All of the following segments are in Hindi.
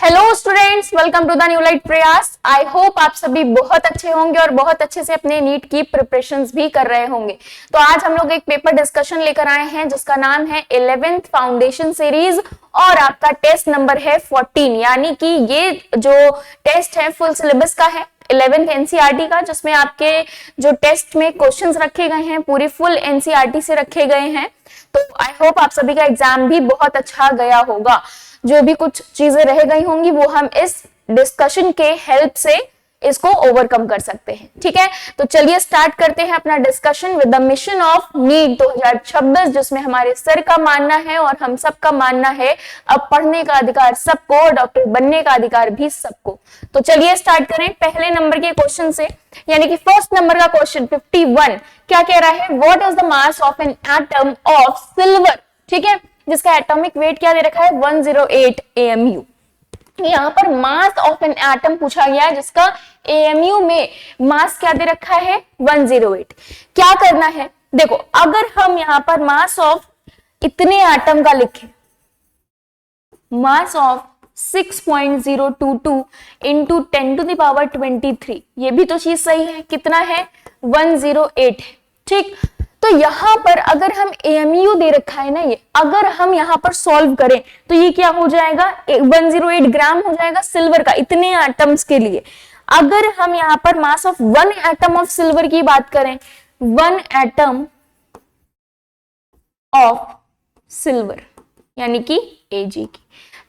Hello students, welcome to the new light Prayas. I hope आप सभी बहुत अच्छे होंगे और बहुत अच्छे से अपने नीट की प्रिपरेशंस भी कर रहे होंगे। तो आज हम लोग एक पेपर डिस्कशन लेकर आए हैं जिसका नाम है 11th फाउंडेशन सीरीज और आपका टेस्ट नंबर है 14। यानी कि ये जो टेस्ट है फुल सिलेबस का है 11th एनसीईआरटी का, जिसमें आपके जो टेस्ट में क्वेश्चंस रखे गए हैं पूरी फुल एनसीईआरटी से रखे गए हैं। तो आई होप आप सभी का एग्जाम भी बहुत अच्छा गया होगा। जो भी कुछ चीजें रह गई होंगी वो हम इस डिस्कशन के हेल्प से इसको ओवरकम कर सकते हैं। ठीक है, तो चलिए स्टार्ट करते हैं अपना discussion with the mission of NEET 2026, जिसमें हमारे सर का मानना है और हम सबका मानना है अब पढ़ने का अधिकार सबको और डॉक्टर बनने का अधिकार भी सबको। तो चलिए स्टार्ट करें पहले नंबर के क्वेश्चन से, यानी कि फर्स्ट नंबर का क्वेश्चन 51 क्या कह रहा है, what is the mass of an atom of silver. ठीक है, जिसका एटॉमिक वेट क्या दे रखा है 108 AMU। यहाँ पर मास ऑफ एन एटम पूछा गया है जिसका AMU में मास क्या दे रखा है 108। क्या करना है, देखो अगर हम यहाँ पर मास ऑफ इतने एटम का लिखें, मास ऑफ 6.022 इंटू 10⁻23, ये भी तो चीज सही है, कितना है 108 है। ठीक, तो यहां पर अगर हम AMU दे रखा है ना, ये अगर हम यहां पर सॉल्व करें तो ये क्या हो जाएगा 108 ग्राम हो जाएगा सिल्वर का इतने एटम्स के लिए। अगर हम यहां पर mass of 1 atom of silver की बात करें, 1 एटम ऑफ सिल्वर यानी कि Ag की,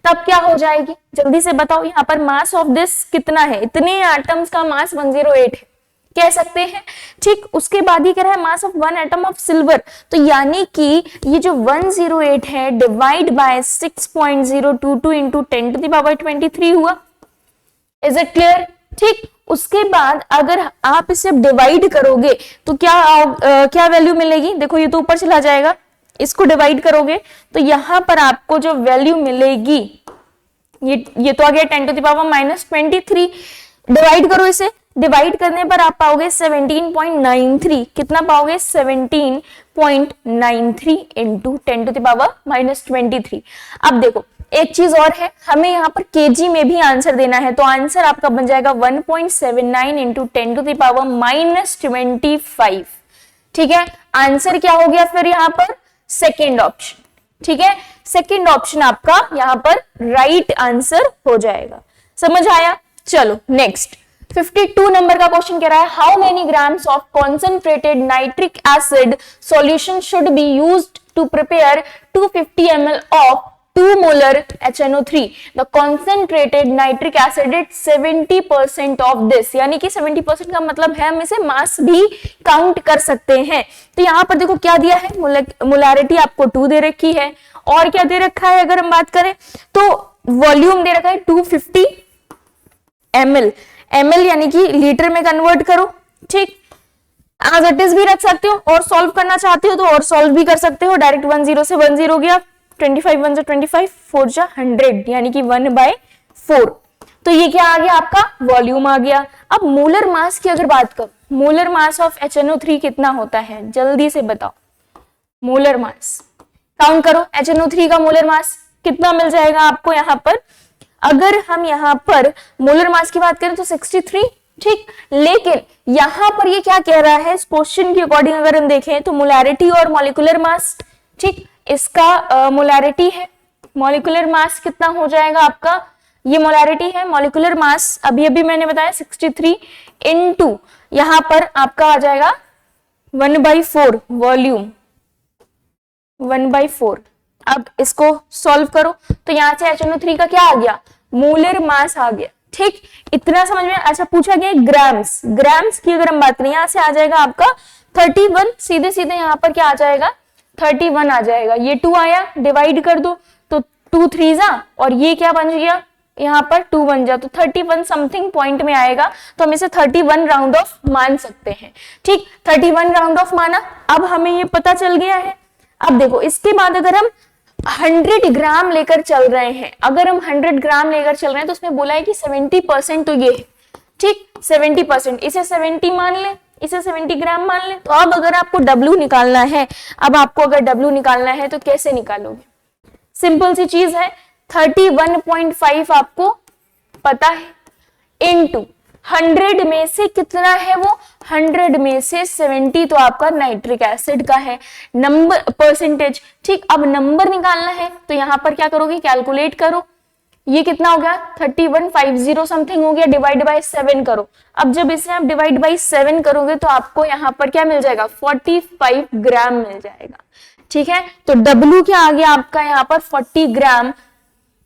तब क्या हो जाएगी जल्दी से बताओ। यहां पर मास ऑफ दिस कितना है, इतने एटम्स का मास 108 है कह सकते हैं। ठीक, उसके बाद ही कह रहा है mass of 1 atom of silver, तो यानी कि ये जो 108 है डिवाइड बाय 6.022 इंटू 10⁻23 हुआ। Is it clear. ठीक, उसके बाद अगर आप इसे डिवाइड करोगे तो क्या वैल्यू मिलेगी, देखो ये तो ऊपर चला जाएगा, इसको डिवाइड करोगे तो यहां पर आपको जो वैल्यू मिलेगी ये तो आ गया 10⁻⁻23। डिवाइड करो इसे, डिवाइड करने पर आप पाओगे 17.93। कितना पाओगे 17.93 इंटू 10⁻⁻23। अब देखो एक चीज और है, हमें यहाँ पर केजी में भी आंसर देना है, तो आंसर आपका बन जाएगा 1.79 इंटू 10⁻⁻25। ठीक है, आंसर क्या हो गया फिर यहाँ पर सेकेंड ऑप्शन। ठीक है, सेकेंड ऑप्शन आपका यहाँ पर राइट आंसर हो जाएगा। समझ आया। चलो नेक्स्ट 52 नंबर का क्वेश्चन कह रहा है, how many grams of concentrated nitric acid solution should be used to prepare 250 ml of 2 molar HNO3। The concentrated nitric acid it 70% of this, यानी कि 70% का मतलब है हम इसे मास भी काउंट कर सकते हैं। तो यहाँ पर देखो क्या दिया है, मोलैरिटी आपको 2 दे रखी है और क्या दे रखा है, अगर हम बात करें तो वॉल्यूम दे रखा है 250 ml, ml यानी कि लीटर में कन्वर्ट करो। ठीक, एज इट इज भी रख सकते हो और सॉल्व करना चाहते हो तो और सॉल्व भी कर सकते हो। डायरेक्ट 10 से 10 गया, 25 1 जा 25, 4 जा 100 यानी कि 1/4। तो ये क्या आ गया आपका वॉल्यूम आ गया। अब मोलर मास की अगर बात करो, मोलर मास ऑफ HNO3 कितना होता है जल्दी से बताओ। मोलर मास काउंट करो, HNO3 का मोलर मास कितना मिल जाएगा आपको यहाँ पर। अगर हम यहाँ पर मोलर मास की बात करें तो 63। ठीक, लेकिन यहाँ पर ये क्या कह रहा है, इस क्वेश्चन के अकॉर्डिंग अगर हम देखें तो मोलैरिटी और मॉलिक्यूलर मास, ठीक, इसका मोलैरिटी है, मॉलिक्यूलर मास कितना हो जाएगा आपका, ये मोलैरिटी है, मॉलिक्यूलर मास अभी मैंने बताया 63 इंटू यहाँ पर आपका आ जाएगा 1/4 वॉल्यूम 1/4। अब इसको सॉल्व करो तो यहां से HNO3 का क्या आ गया, मोलर मास आ गया। ठीक, इतना समझ में। अच्छा पूछा गया ग्राम्स, ग्राम्स की अगर हम बात करें यहां से आ जाएगा आपका 31, सीधे सीधे यहाँ पर क्या आ जाएगा 31 आ जाएगा। ये 2 आया, डिवाइड कर दो तो 2 3 जा और ये क्या बन गया यहाँ पर 2 बन जा, तो 31 समथिंग पॉइंट में आएगा, तो हम इसे 31 राउंड ऑफ मान सकते हैं। ठीक, 31 राउंड ऑफ माना, अब हमें ये पता चल गया है। अब देखो इसके बाद अगर हम 100 ग्राम लेकर चल रहे हैं, अगर हम 100 ग्राम लेकर चल रहे हैं तो उसमें बोला है कि 70% तो ये है। ठीक, 70%, इसे 70 मान ले, इसे 70 ग्राम मान ले। तो अब अगर आपको W निकालना है, अब आपको अगर W निकालना है तो कैसे निकालोगे, सिंपल सी चीज है, 31.5 आपको पता है, इनटू 100 में से कितना है वो, 100 में से 70 तो आपका नाइट्रिक एसिड का है नंबर परसेंटेज। ठीक, अब नंबर निकालना है तो यहां पर क्या करोगे, कैलकुलेट करो, ये कितना हो गया 3150 समथिंग हो गया, डिवाइड बाय 7 करो। अब जब इसे आप डिवाइड बाय 7 करोगे तो आपको यहाँ पर क्या मिल जाएगा, 45 ग्राम मिल जाएगा। ठीक है, तो W क्या आ गया आपका यहाँ पर 40 ग्राम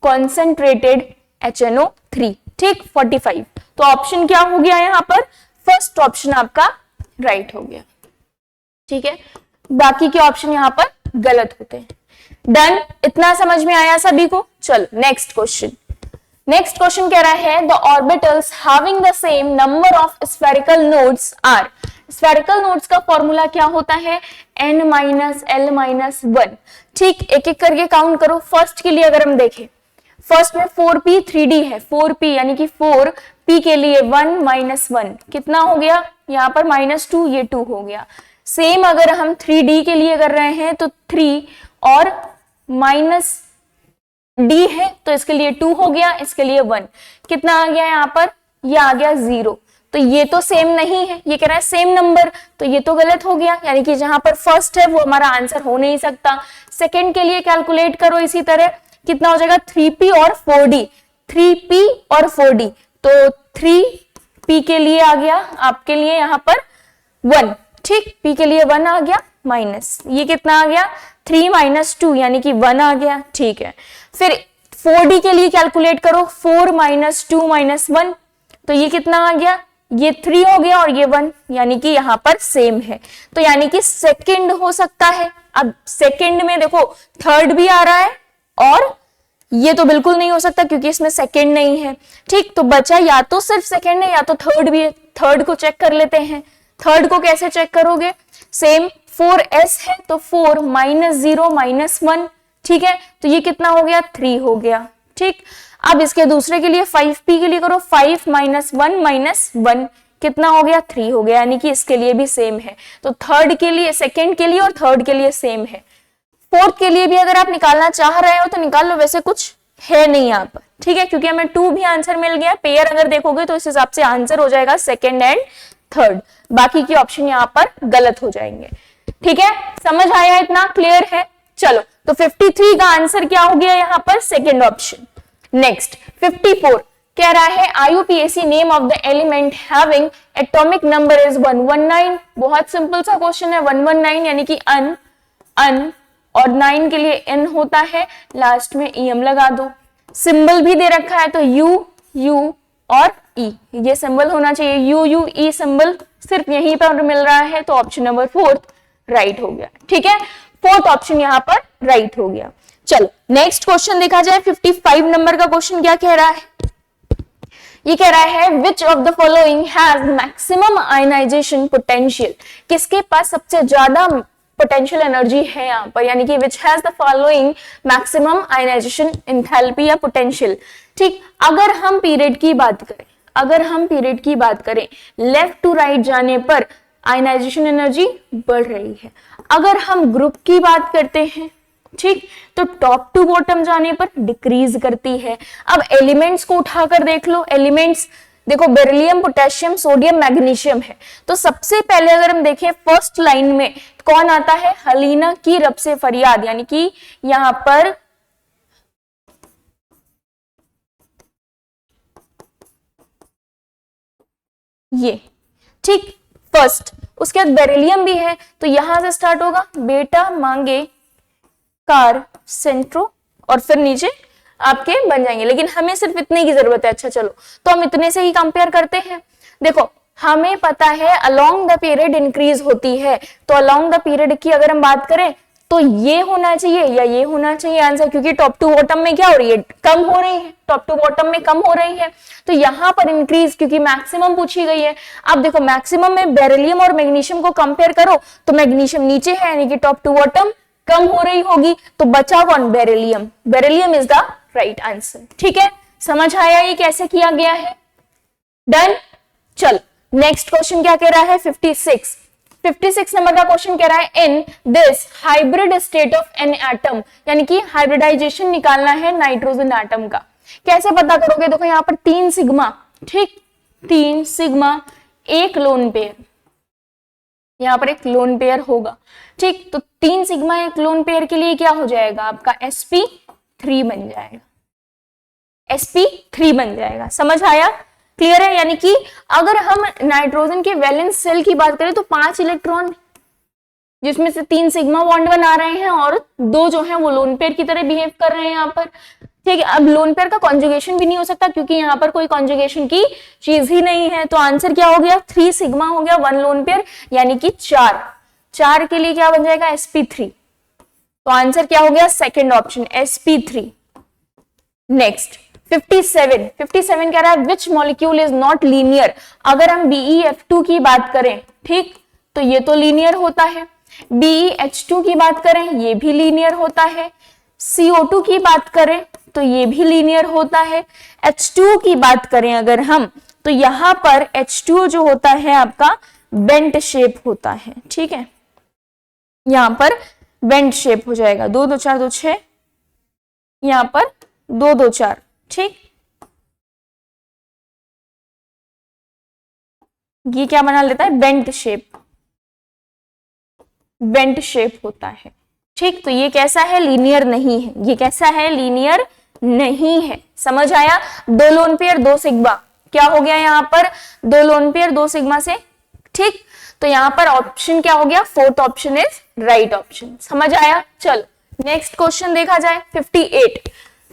कॉन्सेंट्रेटेड HNO3। ठीक, 45। तो ऑप्शन क्या हो गया यहाँ पर, फर्स्ट ऑप्शन आपका राइट हो गया। ठीक है, बाकी के ऑप्शन यहाँ पर गलत होते हैं। डन, इतना समझ में आया सभी को। चलो नेक्स्ट क्वेश्चन। नेक्स्ट क्वेश्चन कह रहा है the orbitals having the same number of spherical nodes are. Spherical nodes का फॉर्मूला क्या होता है, n-l-1। ठीक, एक एक करके काउंट करो। फर्स्ट के लिए अगर हम देखें, फर्स्ट में 4p 3d है, 4p यानी कि 4p के लिए 1 - 1 कितना हो गया यहाँ पर -2, ये 2 हो गया। सेम अगर हम 3d के लिए कर रहे हैं तो 3 और -d है तो इसके लिए 2 हो गया, इसके लिए 1, कितना आ गया यहाँ पर, ये आ गया 0। तो ये तो सेम नहीं है, ये कह रहा है सेम नंबर, तो ये तो गलत हो गया, यानी कि जहां पर फर्स्ट है वो हमारा आंसर हो नहीं सकता। सेकंड के लिए कैलकुलेट करो इसी तरह, कितना हो जाएगा 3p और 4d, 3p और 4d, तो 3p के लिए आ गया आपके लिए यहाँ पर 1। ठीक, p के लिए 1 आ गया, माइनस ये कितना आ गया 3 - 2 यानी कि 1 आ गया। ठीक है, फिर 4d के लिए कैलकुलेट करो, 4 - 2 - 1, तो ये कितना आ गया, ये 3 हो गया और ये 1, यानी कि यहाँ पर सेम है, तो यानी कि सेकंड हो सकता है। अब सेकंड में देखो थर्ड भी आ रहा है और ये तो बिल्कुल नहीं हो सकता क्योंकि इसमें सेकंड नहीं है। ठीक, तो बचा या तो सिर्फ सेकंड है या तो थर्ड भी है। थर्ड को चेक कर लेते हैं। थर्ड को कैसे चेक करोगे, सेम 4s है तो 4 - 0 - 1। ठीक है, तो ये कितना हो गया 3 हो गया। ठीक, अब इसके दूसरे के लिए 5p के लिए करो, 5 - 1 - 1 कितना हो गया 3 हो गया, यानी कि इसके लिए भी सेम है। तो थर्ड के लिए, सेकंड के लिए और थर्ड के लिए सेम है। फोर्थ के लिए भी अगर आप निकालना चाह रहे हो तो निकाल लो, वैसे कुछ है नहीं यहाँ पर। ठीक है, क्योंकि हमें 2 भी आंसर मिल गया। पेयर अगर देखोगे तो इस हिसाब से आंसर हो जाएगा सेकंड एंड थर्ड, बाकी के ऑप्शन यहाँ पर गलत हो जाएंगे। ठीक है, समझ आया, इतना क्लियर है। चलो, तो 53 का आंसर क्या हो गया यहाँ पर, सेकंड ऑप्शन। नेक्स्ट 54 कह रहा है IUPAC name of the element having atomic number is 119। बहुत सिंपल सा क्वेश्चन है, 119 यानी कि अन और 9 के लिए n होता है, लास्ट में em लगा दो। सिंबल भी दे रखा है तो u और e, ये सिंबल होना चाहिए। u e सिंबल सिर्फ यहीं पर मिल रहा है, तो ऑप्शन नंबर 4 राइट हो गया। ठीक है, फोर्थ ऑप्शन यहाँ पर राइट हो गया। चलो नेक्स्ट क्वेश्चन देखा जाए। 55 नंबर का क्वेश्चन क्या कह रहा है, ये कह रहा है which of the following has maximum ionization potential. किसके पास सबसे ज्यादा पोटेंशियल एनर्जी है यहाँ पर, यानी कि which has the following maximum ionization enthalpy या पोटेंशियल। ठीक, अगर हम पीरियड की बात करें, लेफ्ट टू राइट जाने पर आयनाइजेशन एनर्जी बढ़ रही है। अगर हम ग्रुप की बात करते हैं, ठीक, तो टॉप टू बॉटम जाने पर डिक्रीज करती है। अब एलिमेंट्स को उठाकर देख लो, एलिमेंट्स देखो बेरिलियम, पोटेशियम, सोडियम, मैग्नीशियम है। तो सबसे पहले अगर हम देखें फर्स्ट लाइन में कौन आता है, हलीना की रब से फरियाद, यानी कि यहां पर ये, ठीक, फर्स्ट। उसके बाद बेरिलियम भी है तो यहां से स्टार्ट होगा, बेटा मांगे कार सेंट्रो, और फिर नीचे आपके बन जाएंगे। लेकिन हमें सिर्फ इतने की जरूरत है। अच्छा चलो, तो हम इतने से ही कंपेयर करते हैं। देखो हमें पता है अलोंग द पीरियड इंक्रीज होती है, तो अलोंग द पीरियड की अगर हम बात करें तो ये होना चाहिए या ये होना चाहिए आंसर, क्योंकि टॉप टू बॉटम में क्या हो रही है, कम हो रही है, टॉप टू बॉटम में कम हो रही है। तो यहां पर इंक्रीज, क्योंकि मैक्सिमम पूछी गई है। अब देखो मैक्सिमम में बेरिलियम और मैग्नीशियम को कंपेयर करो तो मैग्नीशियम नीचे है, यानी कि टॉप टू बॉटम कम हो रही होगी, तो बचा कौन, beryllium. Beryllium is the right answer. ठीक है, समझ आया ये कैसे किया गया है। डन। चल नेक्स्ट क्वेश्चन क्या कह रहा है, 56 नंबर का क्वेश्चन कह रहा है in this hybrid state of an atom, यानी कि हाइब्रिडाइजेशन निकालना है नाइट्रोजन एटम का। कैसे पता करोगे? देखो यहाँ पर 3 सिग्मा, ठीक, 3 सिग्मा एक लोन पेयर, यहाँ पर एक लोन पेयर होगा, ठीक। तो 3 सिग्मा एक लोन पेयर के लिए क्या हो जाएगा? आपका sp3 बन जाएगा, sp3 बन जाएगा। समझ आया? क्लियर है? यानी कि अगर हम नाइट्रोजन के वैलेंस शेल की बात करें तो 5 इलेक्ट्रॉन, जिसमें से 3 सिग्मा बॉन्ड बना रहे हैं और 2 जो है वो लोन पेयर की तरह बिहेव कर रहे हैं यहाँ पर, ठीक है। अब लोन पेयर का कॉन्जुगेशन भी नहीं हो सकता क्योंकि यहाँ पर कोई कॉन्जुगेशन की चीज ही नहीं है। तो आंसर क्या हो गया? 3 सिग्मा हो गया 1 लोन पेयर, यानी कि 4 के लिए क्या बन जाएगा? sp3। तो आंसर क्या हो गया? Second option sp3। नेक्स्ट 57 कह रहा है which molecule is not linear. अगर हम BeF2 की बात करें, ठीक, तो ये तो लीनियर होता है। BeH2 की बात करें, ये भी लीनियर होता है। CO2 की बात करें तो ये भी लीनियर होता है। H2 की बात करें अगर हम, तो यहां पर H2 जो होता है आपका बेंट शेप होता है, ठीक है, यहां पर बेंट शेप हो जाएगा। 2 2 4 2 6, यहां पर 2 2 4, ठीक। ये क्या बना लेता है? बेंट शेप होता है, ठीक। तो ये कैसा है? लीनियर नहीं है। ये कैसा है? लीनियर नहीं है। समझ आया? 2 लोन पेयर 2 सिग्मा, क्या हो गया यहाँ पर? 2 लोन पेयर 2 सिग्मा से, ठीक। तो यहाँ पर ऑप्शन क्या हो गया? Fourth option is right option. समझ आया? चलो नेक्स्ट क्वेश्चन देखा जाए।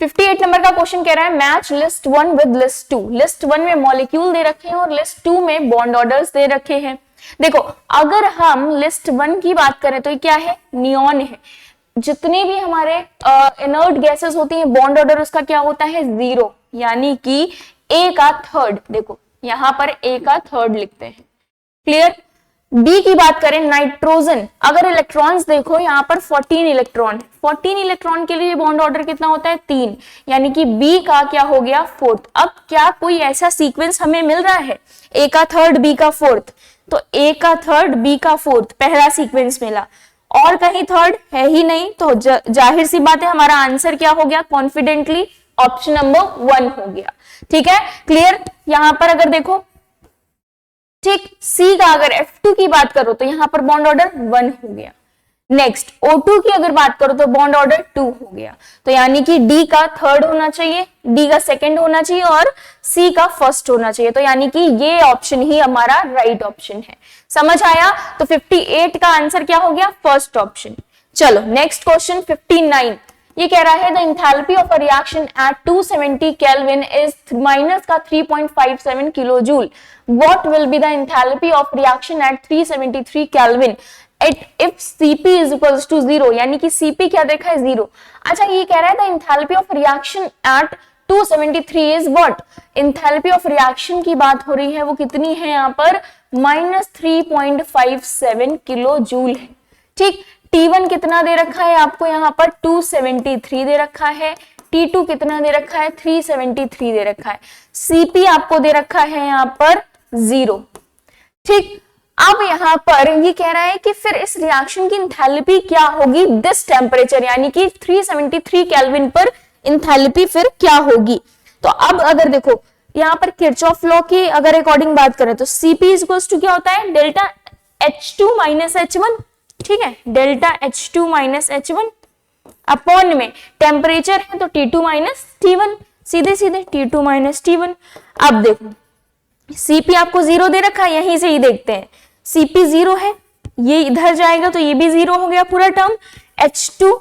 58 नंबर का क्वेश्चन कह रहा है match list 1 with list 2। List 1 में मॉलिक्यूल दे रखे हैं और लिस्ट 2 में बॉन्ड ऑर्डर्स दे रखे हैं। देखो अगर हम लिस्ट 1 की बात करें तो ये क्या है? नियॉन है। जितने भी हमारे इनर्ट गैसेस होती हैं बॉन्ड ऑर्डर उसका क्या होता है? 0, यानी कि A का थर्ड। देखो यहां पर A का थर्ड लिखते हैं। क्लियर? बी की बात करें नाइट्रोजन, अगर इलेक्ट्रॉन्स देखो यहाँ पर 14 इलेक्ट्रॉन, 14 इलेक्ट्रॉन के लिए बॉन्ड ऑर्डर कितना होता है? 3, यानी कि बी का क्या हो गया? फोर्थ। अब क्या कोई ऐसा सीक्वेंस हमें मिल रहा है? ए का थर्ड बी का फोर्थ, तो ए का थर्ड बी का फोर्थ पहला सीक्वेंस मिला, और कहीं थर्ड है ही नहीं। तो जाहिर सी बात है हमारा आंसर क्या हो गया? कॉन्फिडेंटली ऑप्शन नंबर 1 हो गया। ठीक है, क्लियर? यहां पर अगर देखो, ठीक, सी का अगर F2 की बात करो तो यहां पर बॉन्ड ऑर्डर 1 हो गया। नेक्स्ट O2 की अगर बात करो तो बॉन्ड ऑर्डर 2 हो गया। तो यानी कि D का थर्ड होना चाहिए, D का सेकंड होना चाहिए और C का फर्स्ट होना चाहिए। तो यानी कि ये ऑप्शन ही हमारा राइट ऑप्शन है। समझ आया? तो 58 का आंसर क्या हो गया? First option. चलो नेक्स्ट क्वेश्चन 59। ये कह रहा है the enthalpy of a reaction at 270 kelvin is minus का 3.57 kilo joule. What will be the enthalpy of reaction at 373 kelvin if Cp is equals to 0, यानी कि Cp क्या देखा है? 0। अच्छा, ये कह रहा है the enthalpy of reaction eight 273 is what? Enthalpy of reaction की बात हो रही है, वो कितनी है यहाँ पर? माइनस 3.57 किलो जूल है। ठीक, T1 कितना दे रखा है आपको यहाँ पर? 273 दे रखा है। T2 कितना दे रखा है? 373 दे रखा है। Cp आपको दे रखा है यहाँ पर 0। ठीक, अब यहाँ पर ये कह रहा है कि फिर इस रिएक्शन की एंथैल्पी क्या होगी दिस टेम्परेचर, यानी कि 373 केल्विन पर एंथैल्पी फिर क्या होगी। तो अब अगर देखो यहाँ पर किरचॉफ लॉ की अगर अकॉर्डिंग बात करें तो Cp इक्वल्स टू क्या होता है? Delta H2 minus H1। ठीक है, delta H2 minus H1 upon में टेम्परेचर है तो T2 माइनस T1, सीधे सीधे T2 माइनस T1। अब देखो Cp आपको 0 दे रखा है, यहीं से ही देखते हैं। Cp 0 है, ये इधर जाएगा तो ये भी 0 हो गया पूरा टर्म। H2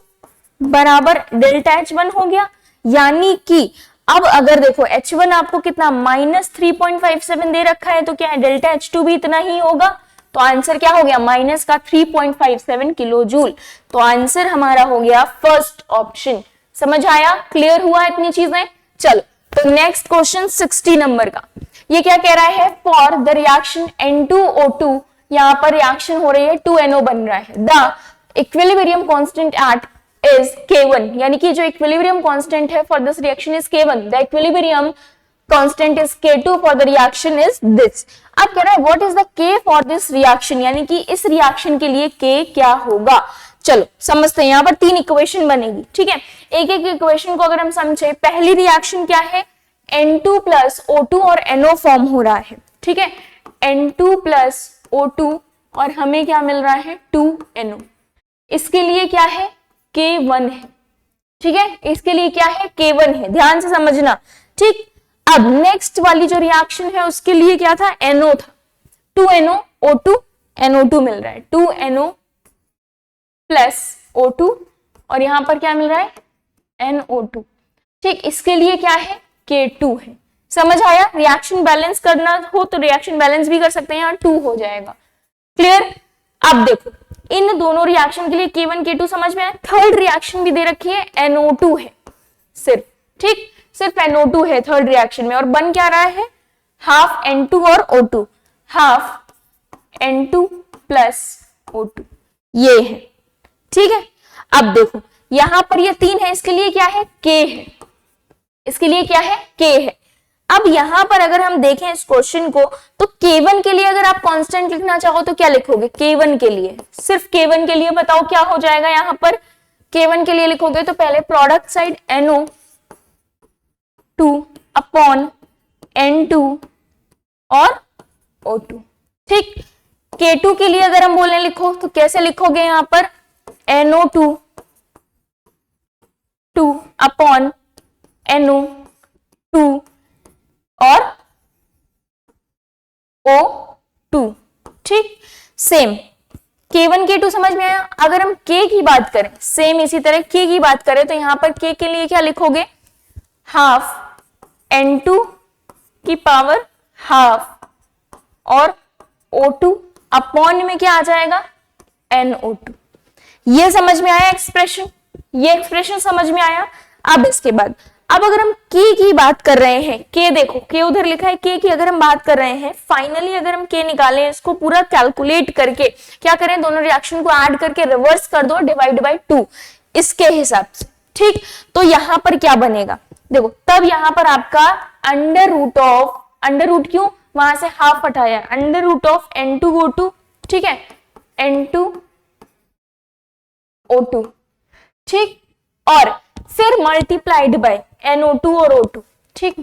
बराबर डेल्टा H1 हो गया, यानी कि अब अगर देखो H1 आपको कितना? माइनस 3.57 दे रखा है, तो क्या है? डेल्टा H2 भी इतना ही होगा। तो आंसर क्या हो गया? माइनस का 3.57 किलो जूल। तो आंसर हमारा हो गया फर्स्ट ऑप्शन। समझ आया? क्लियर हुआ इतनी चीजें? चलो तो नेक्स्ट क्वेश्चन 60 नंबर का। ये क्या कह रहा है? फॉर द रिएक्शन N2O2, यहाँ पर रिएक्शन हो रही है, 2NO बन रहा है। The equilibrium constant eight is K1, यानी कि जो इक्विलिब्रियम कांस्टेंट है for this reaction is K1। The equilibrium constant is K2 for the reaction is this. अब कह रहा है what is the K for this reaction, यानी कि इस रिएक्शन के लिए K क्या होगा। चलो समझते हैं, यहाँ पर 3 इक्वेशन बनेगी, ठीक है। एक एक इक्वेशन को अगर हम समझे, पहली रिएक्शन क्या है, N2 प्लस O2 और NO फॉर्म हो रहा है, ठीक है। N2 प्लस O2 और हमें क्या मिल रहा है, 2NO। इसके लिए क्या है, K1 है, ठीक है। इसके लिए क्या है, K1 है, ध्यान से समझना, ठीक। अब नेक्स्ट वाली जो रिएक्शन है उसके लिए क्या था, NO था, 2NO O2 NO2 मिल रहा है, 2NO प्लस O2 और यहां पर क्या मिल रहा है, NO2, ठीक। इसके लिए क्या है, K2 है। समझ आया, रिएक्शन बैलेंस करना हो तो रिएक्शन बैलेंस भी कर सकते हैं, यहाँ 2 हो जाएगा, क्लियर। अब देखो इन दोनों रिएक्शन के लिए K1 K2 समझ में आया। थर्ड रिएक्शन भी दे रखी है, NO2 है सिर्फ, ठीक, सिर्फ NO2 है थर्ड रिएक्शन में, और बन क्या रहा है, हाफ N2 और O2, half N2 plus O2, ये है, ठीक है। अब देखो यहां पर ये 3 है, इसके लिए क्या है, K है, इसके लिए क्या है, K है। अब यहां पर अगर हम देखें इस क्वेश्चन को, तो K1 के लिए अगर आप कांस्टेंट लिखना चाहो तो क्या लिखोगे, K1 के लिए, सिर्फ K1 के लिए बताओ क्या हो जाएगा। यहां पर K1 के लिए लिखोगे तो पहले product side NO2 upon N2 और O2, ठीक। K2 के लिए अगर हम बोलने लिखो तो कैसे लिखोगे, यहां पर NO2 2 अपॉन NO2 और O2, ठीक। सेम K1 K2 समझ में आया। अगर हम K की बात करें, सेम इसी तरह K की बात करें तो यहां पर K के लिए क्या लिखोगे, हाफ N2 की पावर हाफ और O2 अपॉन में क्या आ जाएगा, NO2। ये समझ में आया एक्सप्रेशन, ये एक्सप्रेशन समझ में आया। अब इसके बाद अब अगर हम K की बात कर रहे हैं, K देखो K उधर लिखा है, K की अगर हम बात कर रहे हैं, फाइनली अगर हम K निकालें, इसको पूरा कैलकुलेट करके क्या करें, दोनों रिएक्शन को ऐड करके रिवर्स कर दो, डिवाइड बाय 2 इसके हिसाब से, ठीक। तो यहां पर क्या बनेगा, देखो तब यहां पर आपका under root of, under root क्यों, वहां से हाफ हटाया, under root of N2 O2, ठीक है, N2 O2, ठीक, और फिर मल्टीप्लाइड बाय NO2 और O2, ठीक,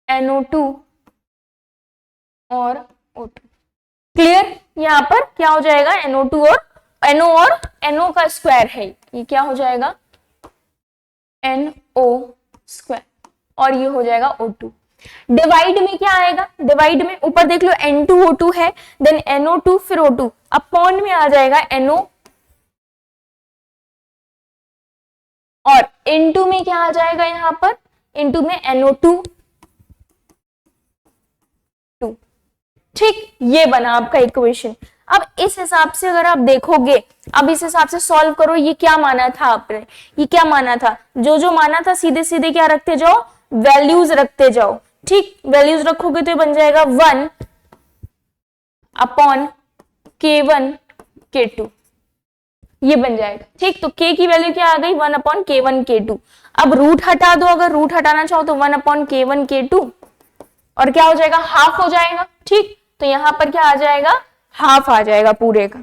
NO2 और O2, क्लियर। यहां पर क्या हो जाएगा, NO2 और NO का स्क्वायर है, ये क्या हो जाएगा, NO स्क्वायर, और ये हो जाएगा O2। डिवाइड में क्या आएगा, डिवाइड में ऊपर देख लो N2 O2 है, देन NO2 फिर O2 अपॉन में आ जाएगा NO, और इनटू में क्या आ जाएगा, यहां पर इनटू में NO2 2, ठीक। ये बना आपका इक्वेशन। अब इस हिसाब से अगर आप देखोगे, अब इस हिसाब से सॉल्व करो, ये क्या माना था आपने, ये क्या माना था, जो जो माना था सीधे सीधे क्या रखते जाओ, वैल्यूज रखते जाओ, ठीक। वैल्यूज रखोगे तो ये बन जाएगा 1 अपॉन K1 K2, ये बन जाएगा, ठीक। तो K की वैल्यू क्या आ गई, 1 अपॉन K1 K2। अब रूट हटा दो, अगर रूट हटाना चाहो तो 1 अपॉन K1 K2 और क्या हो जाएगा, हाफ हो जाएगा, ठीक। तो यहां पर क्या आ जाएगा, हाफ आ जाएगा पूरे का।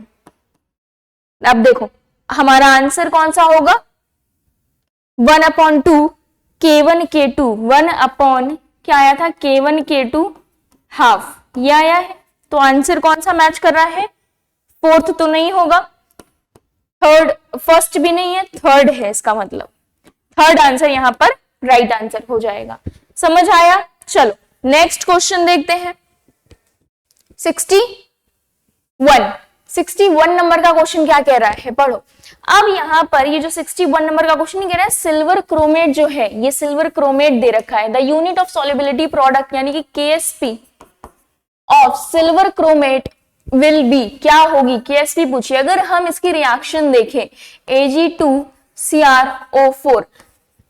अब देखो हमारा आंसर कौन सा होगा, 1 अपॉन 2 K1 K2, 1 अपॉन क्या आया था, K1 K2 हाफ, ये आया है। तो आंसर कौन सा मैच कर रहा है, फोर्थ तो नहीं होगा, थर्ड, फर्स्ट भी नहीं है, थर्ड है, इसका मतलब थर्ड आंसर यहां पर राइट आंसर हो जाएगा। समझ आया। चलो नेक्स्ट क्वेश्चन देखते हैं, 61 नंबर का क्वेश्चन क्या कह रहा है, पढ़ो। अब यहां पर ये जो 61 नंबर का क्वेश्चन कह रहा है, सिल्वर क्रोमेट जो है, ये सिल्वर क्रोमेट दे रखा है, the unit of solubility product यानी कि KSP of silver chromate will be, क्या होगी, KSP पूछिए। अगर हम इसकी रिएक्शन देखें Ag2CrO4,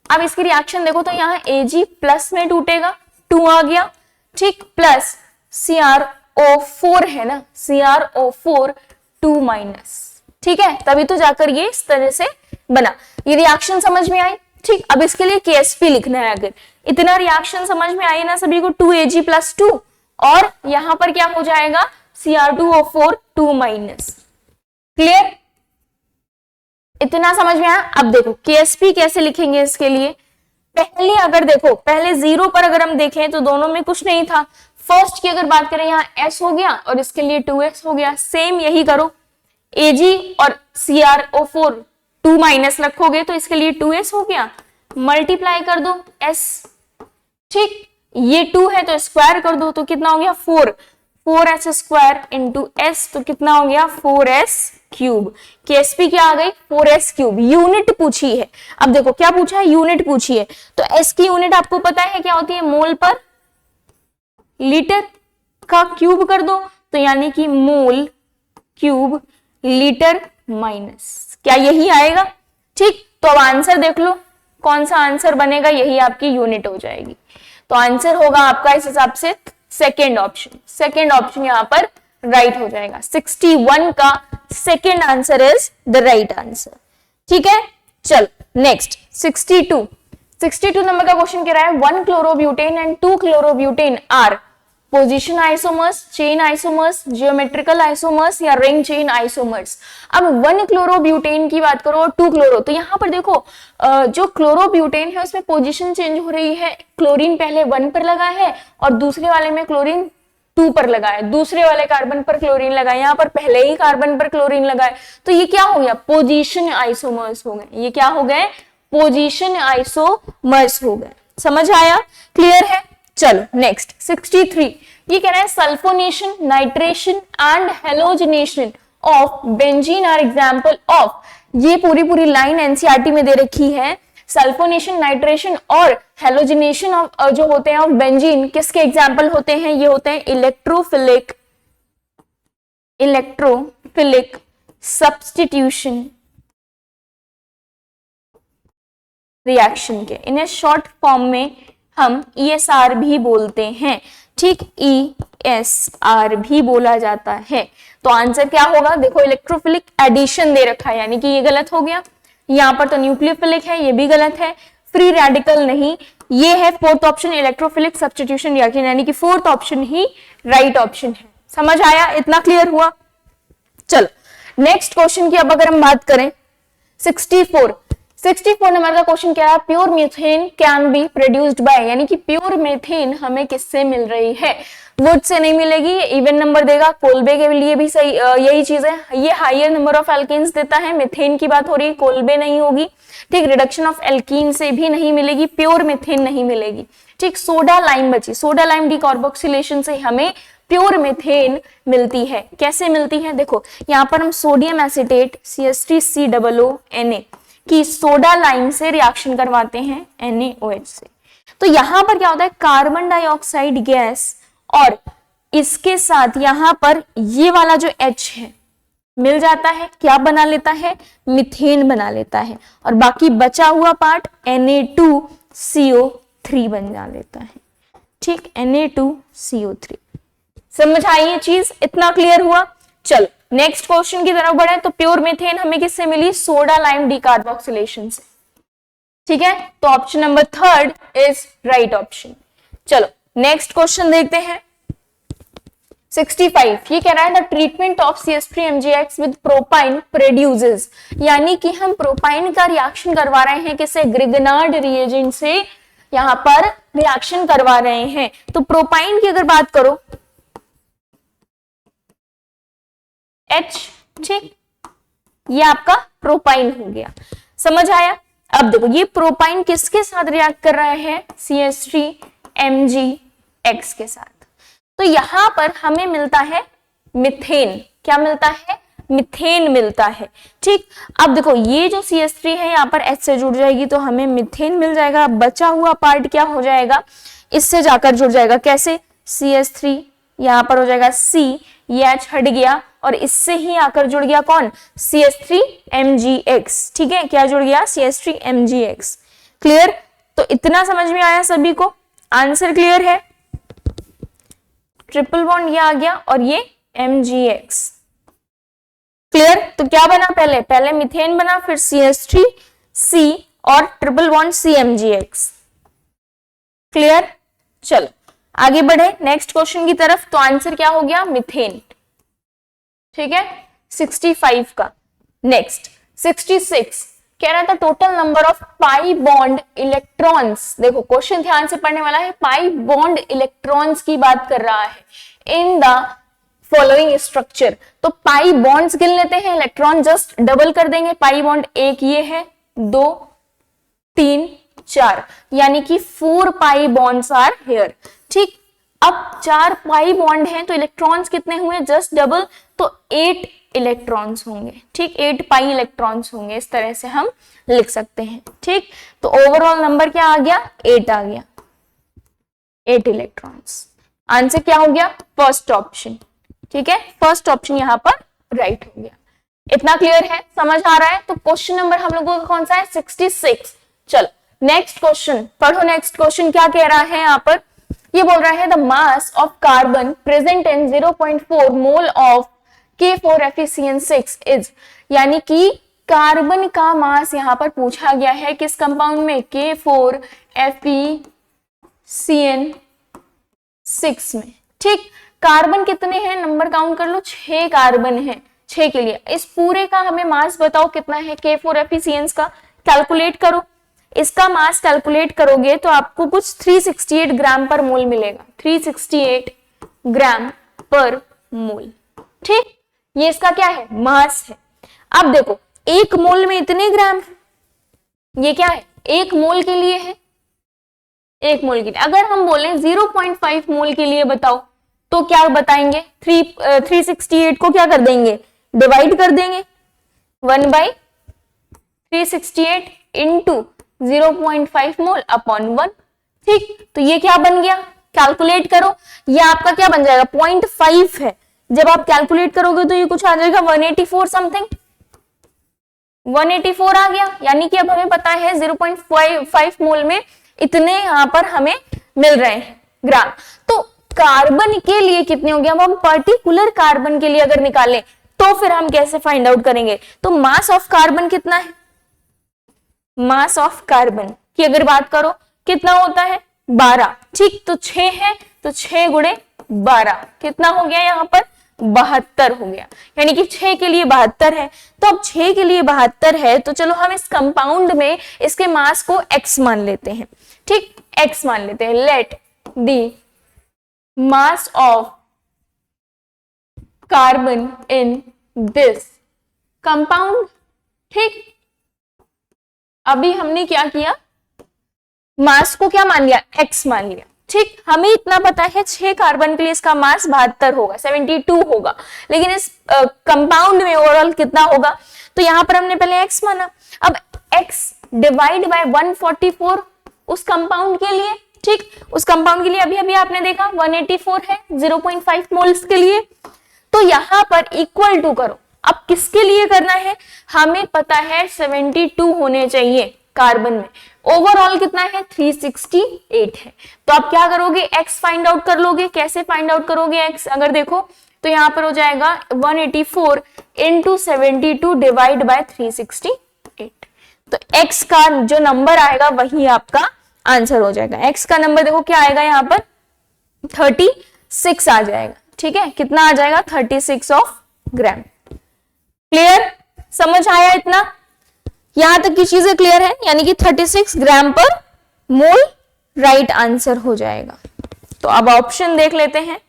अब इसकी रिएक्शन देखो तो यहाँ Ag प्लस में टूटेगा, 2 आ गया, ठीक, प्लस CrO4 है ना, CrO4 2 माइनस, ठीक है, तभी तो जाकर ये इस तरह से बना। ये रिएक्शन समझ में आई, ठीक। अब इसके लिए KSP लिखना है, अगर इतना रिएक्शन समझ में आई ना सभी को, 2Ag प्लस 2 और यहां पर क्या हो जाएगा, Cr2O4 2 माइनस, क्लियर। इतना समझ में आया। अब देखो KSP कैसे लिखेंगे इसके लिए, पहले अगर देखो पहले 0 पर अगर हम देखें तो दोनों में कुछ नहीं था। फर्स्ट की अगर बात करें यहाँ S हो गया और इसके लिए 2S हो गया। सेम यही करो, Ag और CrO4 2 माइनस रखोगे तो इसके लिए 2S हो गया, मल्टीप्लाई कर दो S, ठीक, ये 2 है तो स्क्वायर कर दो तो कितना हो गया 4, 4s स्क्वायर इंटू S तो कितना हो गया 4s क्यूब। KSP क्या आ गई 4s क्यूब। यूनिट पूछी है, अब देखो क्या पूछा है, यूनिट पूछी है, तो S की यूनिट आपको पता है क्या होती है, मोल पर लीटर का क्यूब कर दो तो यानी कि मोल क्यूब लीटर माइनस, क्या यही आएगा, ठीक। तो अब आंसर देख लो कौन सा आंसर बनेगा, यही आपकी यूनिट हो जाएगी। तो आंसर होगा आपका इस हिसाब से सेकेंड ऑप्शन, सेकेंड ऑप्शन यहां पर राइट हो जाएगा। 61 का second answer is the right answer, ठीक है। चल नेक्स्ट 62 नंबर का क्वेश्चन कह रहा है 1 chlorobutane and 2 chlorobutane are position isomers, chain isomers, geometrical isomers या रिंग चेन आइसोमर्स। अब 1 क्लोरोब्यूटेन की बात करो और 2 क्लोरो, तो यहाँ पर देखो जो क्लोरोब्यूटेन है उसमें पोजीशन चेंज हो रही है, क्लोरीन पहले 1 पर लगा है और दूसरे वाले में क्लोरीन 2 पर लगा है, दूसरे वाले कार्बन पर क्लोरीन लगा है, यहाँ पर पहले ही कार्बन पर क्लोरीन लगा है, तो ये क्या हो गया पोजीशन आइसोमर्स हो गए, ये क्या हो गए पोजीशन आइसोमर्स हो गए। समझ आया, क्लियर है। चलो नेक्स्ट 63, ये कह रहा है sulphonation, nitration and halogenation of benzene are example of, ये पूरी लाइन एनसीईआरटी में दे रखी है। सल्फोनेशन, नाइट्रेशन और हेलोजिनेशन ऑफ जो होते हैं ऑफ बेंजीन किसके एग्जांपल होते हैं, ये होते हैं इलेक्ट्रोफिलिक सब्स्टिट्यूशन रिएक्शन के, इन्हें शॉर्ट फॉर्म में हम ESR भी बोलते हैं, ठीक, ESR भी बोला जाता है। तो आंसर क्या होगा, देखो इलेक्ट्रोफिलिक एडिशन दे रखा है यानी कि ये गलत हो गया, यहाँ पर तो न्यूक्लियोफिलिक है, ये भी गलत है, फ्री रेडिकल नहीं, ये है fourth option electrophilic substitution reaction, यानी कि फोर्थ ऑप्शन ही राइट ऑप्शन है। समझ आया, इतना क्लियर हुआ। चलो नेक्स्ट क्वेश्चन की अब अगर हम बात करें 64 नंबर का क्वेश्चन क्या है, pure methane can be produced by, यानी कि प्योर मीथेन हमें किससे मिल रही है, वुड से नहीं मिलेगी, ये इवन नंबर देगा, कोलबे के लिए भी सही यही चीज है, ये हायर नंबर ऑफ एल्केन्स देता है, मीथेन की बात हो रही है, कोलबे नहीं होगी, ठीक, रिडक्शन ऑफ एल्कीन से भी नहीं मिलेगी, प्योर मीथेन नहीं मिलेगी, ठीक। सोडा लाइम बची, सोडा लाइम डिकार्बोक्सिलेशन से हमें प्योर मीथेन मिलती है। कैसे मिलती है, देखो यहाँ पर हम सोडियम एसिटेट CH3COO कि सोडा लाइम से रिएक्शन करवाते हैं NaOH से, तो यहां पर क्या होता है कार्बन डाइऑक्साइड गैस और इसके साथ यहां पर ये वाला जो H है मिल जाता है, क्या बना लेता है मीथेन बना लेता है, और बाकी बचा हुआ पार्ट Na2CO3 बन जा लेता है, ठीक, Na2CO3। समझ आई ये चीज, इतना क्लियर हुआ। चलो नेक्स्ट क्वेश्चन की तरफ बढ़े, तो प्योर मीथेन हमें किससे मिली, सोडा लाइम डिकार्बोक्सिलेशन से, ठीक है। तो option number 3 is right option. चलो नेक्स्ट क्वेश्चन देखते हैं 65, ये कह रहा है the treatment of CH3MgX with propyne produces, यानी कि हम प्रोपाइन का रिएक्शन करवा रहे हैं किससे, ग्रिगनार्ड रिएजेंट से यहां पर रिएक्शन करवा रहे हैं। तो प्रोपाइन की अगर बात करो H, ठीक, ये आपका प्रोपाइन हो गया। समझ आया। अब देखो ये प्रोपाइन किसके साथ रिएक्ट कर रहा है, CH3MgX के साथ, तो यहां पर हमें मिलता है मिथेन, क्या मिलता है मिथेन मिलता है, ठीक। अब देखो ये जो CH3 है यहाँ पर H से जुड़ जाएगी तो हमें मिथेन मिल जाएगा, बचा हुआ पार्ट क्या हो जाएगा इससे जाकर जुड़ जाएगा, कैसे CH3 यहाँ पर हो जाएगा C, ये H हट गया और इससे ही आकर जुड़ गया कौन CH3MgX, ठीक है, क्या जुड़ गया CH3MgX। क्लियर, तो इतना समझ में आया सभी को, आंसर क्लियर है, ट्रिपल बॉन्ड ये आ गया और ये MgX। क्लियर, तो क्या बना पहले मिथेन बना, फिर CH3C और ट्रिपल बॉन्ड CMgX। क्लियर, चलो आगे बढ़े नेक्स्ट क्वेश्चन की तरफ, तो आंसर क्या हो गया मिथेन, ठीक है 65 का। नेक्स्ट 66 कह रहा था total number of pi bond electrons. देखो क्वेश्चन ध्यान से पढ़ने वाला है, पाई बॉन्ड इलेक्ट्रॉन्स की बात कर रहा है इन द फॉलोइंग स्ट्रक्चर। तो पाई बॉन्ड्स गिन लेते हैं, इलेक्ट्रॉन जस्ट डबल कर देंगे। पाई बॉन्ड एक ये है, 2 3 4, यानी कि 4 पाई बॉन्ड्स आर हियर। ठीक, अब 4 पाई बॉन्ड हैं तो इलेक्ट्रॉन्स कितने हुए, जस्ट डबल, तो 8 इलेक्ट्रॉन्स होंगे। ठीक, 8 पाई इलेक्ट्रॉन्स होंगे, इस तरह से हम लिख सकते हैं। ठीक, तो ओवरऑल नंबर क्या आ गया, 8 आ गया, 8 इलेक्ट्रॉन्स। आंसर क्या हो गया, फर्स्ट ऑप्शन। ठीक है, फर्स्ट ऑप्शन यहां पर राइट हो गया। इतना क्लियर है, समझ आ रहा है। तो क्वेश्चन नंबर हम लोगों का कौन सा है, 66। चलो नेक्स्ट क्वेश्चन पढ़ो। नेक्स्ट क्वेश्चन क्या कह रहा है यहाँ पर, ये बोल रहा है the mass of carbon present in 0.4 mole of K4FeCN6 is, यानी कि कार्बन का मास यहां पर पूछा गया है किस कंपाउंड में, K4FeCN6 में। ठीक, कार्बन कितने हैं, नंबर काउंट कर लो, 6 कार्बन है। 6 के लिए इस पूरे का हमें मास बताओ कितना है, K4FeCN का कैलकुलेट करो। इसका मास कैलकुलेट करोगे तो आपको कुछ 368 ग्राम पर मोल मिलेगा, 368 ग्राम पर मोल। ठीक, ये इसका क्या है, मास है। अब देखो 1 मोल में इतने ग्राम है, ये क्या है, 1 मोल के लिए है, 1 मोल के लिए। अगर हम बोले 0.5 मोल के लिए बताओ तो क्या बताएंगे, 368 को क्या कर देंगे, डिवाइड कर देंगे 1/368 इंटू 0.5 मोल अपॉन 1। ठीक, तो ये क्या बन गया, कैलकुलेट करो, ये आपका क्या बन जाएगा, 0.5 है। जब आप कैलकुलेट करोगे तो ये कुछ आ जाएगा 184 समथिंग, 184 आ गया। यानी कि अब हमें पता है 0.5 मोल में इतने यहां पर हमें मिल रहे हैं ग्राम। तो कार्बन के लिए कितने हो गए, अब हम पर्टिकुलर कार्बन के लिए अगर निकालें तो फिर हम कैसे फाइंड आउट करेंगे। तो मास ऑफ कार्बन कितना है, मास ऑफ कार्बन की अगर बात करो कितना होता है, 12। ठीक, तो 6 है तो 6 गुणे 12 कितना हो गया, यहां पर 72 हो गया। यानी कि 6 के लिए 72 है। तो अब 6 के लिए 72 है तो चलो हम इस कंपाउंड में इसके मास को x मान लेते हैं। ठीक, x मान लेते हैं। Let the mass of carbon in this compound. ठीक, अभी हमने क्या किया, मास को क्या मान लिया, x मान लिया। ठीक, हमें इतना पता है 6 कार्बन के लिए इसका मास 72 होगा, 72 होगा, लेकिन इस कंपाउंड में ओवरऑल कितना होगा, तो यहां पर हमने पहले x माना। अब x डिवाइड बाय 144 उस कंपाउंड के लिए। ठीक, उस कंपाउंड के लिए अभी अभी आपने देखा 184 है 0.5 मोल्स के लिए। तो यहां पर इक्वल टू करो। अब किसके लिए करना है, हमें पता है 72 होने चाहिए कार्बन में, ओवरऑल कितना है 368 है। तो आप क्या करोगे, x फाइंड आउट कर लोगे। कैसे फाइंड आउट करोगे x, अगर देखो तो यहां पर हो जाएगा 184 इंटू 72 डिवाइड बाय 368। तो x का जो नंबर आएगा वही आपका आंसर हो जाएगा। x का नंबर देखो क्या आएगा, यहाँ पर 36 आ जाएगा। ठीक है, कितना आ जाएगा, 36 ऑफ ग्राम। क्लियर, समझ आया इतना, यहां तक की चीजें क्लियर है। यानी कि 36 ग्राम पर मोल राइट आंसर हो जाएगा। तो अब ऑप्शन देख लेते हैं,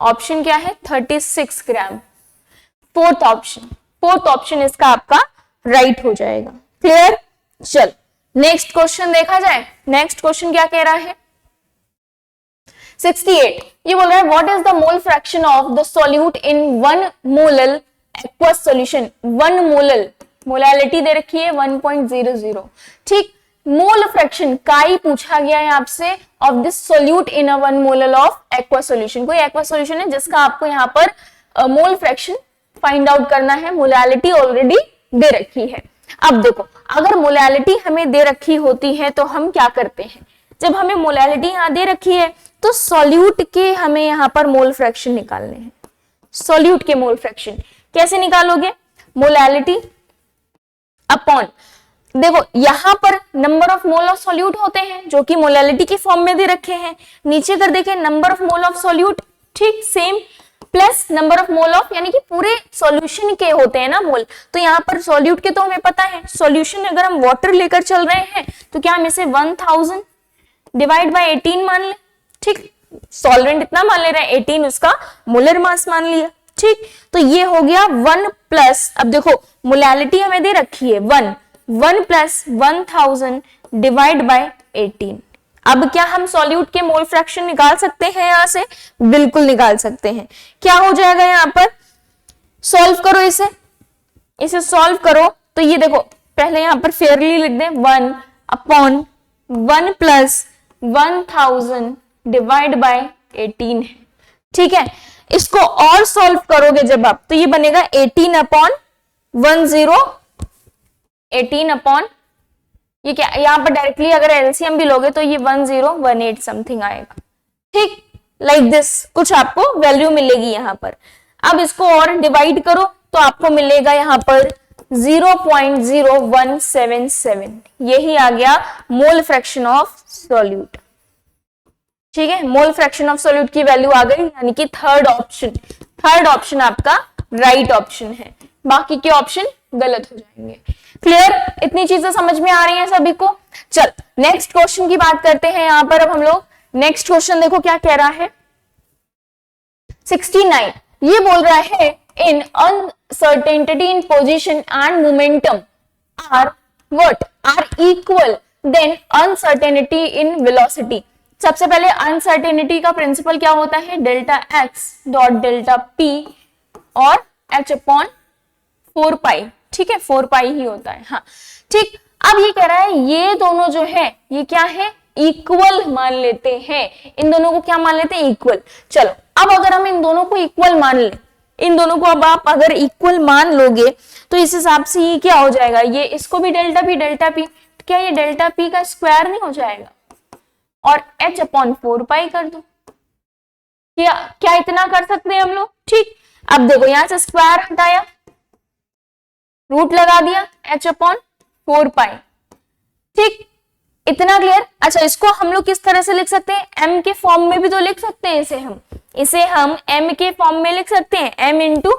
ऑप्शन क्या है, 36 ग्राम, फोर्थ ऑप्शन इसका आपका राइट हो जाएगा। क्लियर, चल नेक्स्ट क्वेश्चन देखा जाए। नेक्स्ट क्वेश्चन क्या कह रहा है, 68, ये बोल रहा है what is the mole fraction of the solute in 1 molal aqueous solution. 1 molal, molality दे रखी है 1.00। ठीक, मोल फ्रैक्शन काई पूछा गया है आपसे of this solute in a 1 molal of aqueous solution. कोई एक्वस सॉल्यूशन है जिसका आपको यहाँ पर मोल फ्रैक्शन फाइंड आउट करना है, मोलैलिटी ऑलरेडी दे रखी है। अब देखो, अगर मोलैलिटी हमें दे रखी होती है तो हम क्या करते हैं, जब हमें मोलैलिटी यहाँ दे रखी है तो सॉल्यूट के हमें यहाँ पर मोल फ्रैक्शन निकालने हैं। सॉल्यूट के मोल फ्रैक्शन कैसे निकालोगे, मोलैलिटी अपॉन, देखो यहां पर number of mole of solute होते हैं जो कि मोलैलिटी के फॉर्म में दे रखे हैं। नीचे कर देखें number of mole of solute, ठीक same, plus number of mole of, यानी कि पूरे सॉल्यूशन के होते हैं ना मोल, तो यहाँ पर सॉल्यूट के तो हमें पता है, सॉल्यूशन अगर हम वाटर लेकर चल रहे हैं तो क्या हम इसे 1000 डिवाइड बाय 18 मान ले, ठीक, सॉल्वेंट इतना मान ले रहे हैं 18, उसका मोलर मास मान लिया, ठीक। तो ये हो गया 1 प्लस, अब देखो मोलैलिटी हमें दे रखी है 1 प्लस 1000 डिवाइड बाय 18। अब क्या हम सॉल्यूट के मोल फ्रैक्शन निकाल सकते हैं यहां से? बिल्कुल निकाल सकते हैं। क्या हो जाएगा यहां पर, सॉल्व करो इसे सॉल्व करो तो ये देखो, पहले यहां पर फेयरली लिख दें 1/1 प्लस 1000 डिवाइड बाय 18 है, ठीक है। इसको और सॉल्व करोगे जब आप, तो ये बनेगा 18/10, ये क्या, यहां पर डायरेक्टली अगर एलसीएम भी लोगे तो ये 1018 समथिंग आएगा, ठीक, लाइक दिस कुछ आपको वैल्यू मिलेगी यहां पर। अब इसको और डिवाइड करो तो आपको मिलेगा यहां पर 0.0177, यही आ गया मोल फ्रैक्शन ऑफ सॉल्यूट, ठीक है। मोल फ्रैक्शन ऑफ सॉल्यूट की वैल्यू आ गई, यानी कि थर्ड ऑप्शन आपका राइट ऑप्शन है, बाकी के ऑप्शन गलत हो जाएंगे। क्लियर, इतनी चीजें समझ में आ रही हैं सभी को। चल नेक्स्ट क्वेश्चन की बात करते हैं यहां पर। अब हम लोग नेक्स्ट क्वेश्चन देखो क्या कह रहा है, 69 ये बोल रहा है in uncertainty in position and momentum are what are equal then uncertainty in velocity. सबसे पहले अनसर्टेनिटी का प्रिंसिपल क्या होता है, delta X dot delta P और एच अपॉन 4 पाई, ठीक है, 4 पाई ही होता है, हाँ ठीक। अब ये कह रहा है ये दोनों जो है ये क्या है, इक्वल मान लेते हैं, इन दोनों को क्या मान लेते हैं, इक्वल। चलो अब अगर हम इन दोनों को इक्वल मान ले, इन दोनों को अब आप अगर इक्वल मान लोगे तो इस हिसाब से ये क्या हो जाएगा, ये इसको भी डेल्टा पी, तो क्या ये डेल्टा पी का स्क्वायर नहीं हो जाएगा और h अपॉन 4 पाई कर दो, क्या इतना कर सकते हैं हम लोग, ठीक। अब देखो यहां से स्क्वायर हटाया, रूट लगा दिया, h अपॉन 4 पाई, ठीक, इतना क्लियर। अच्छा इसको हम लोग किस तरह से लिख सकते हैं, m के फॉर्म में भी तो लिख सकते हैं इसे हम m के फॉर्म में लिख सकते हैं, m into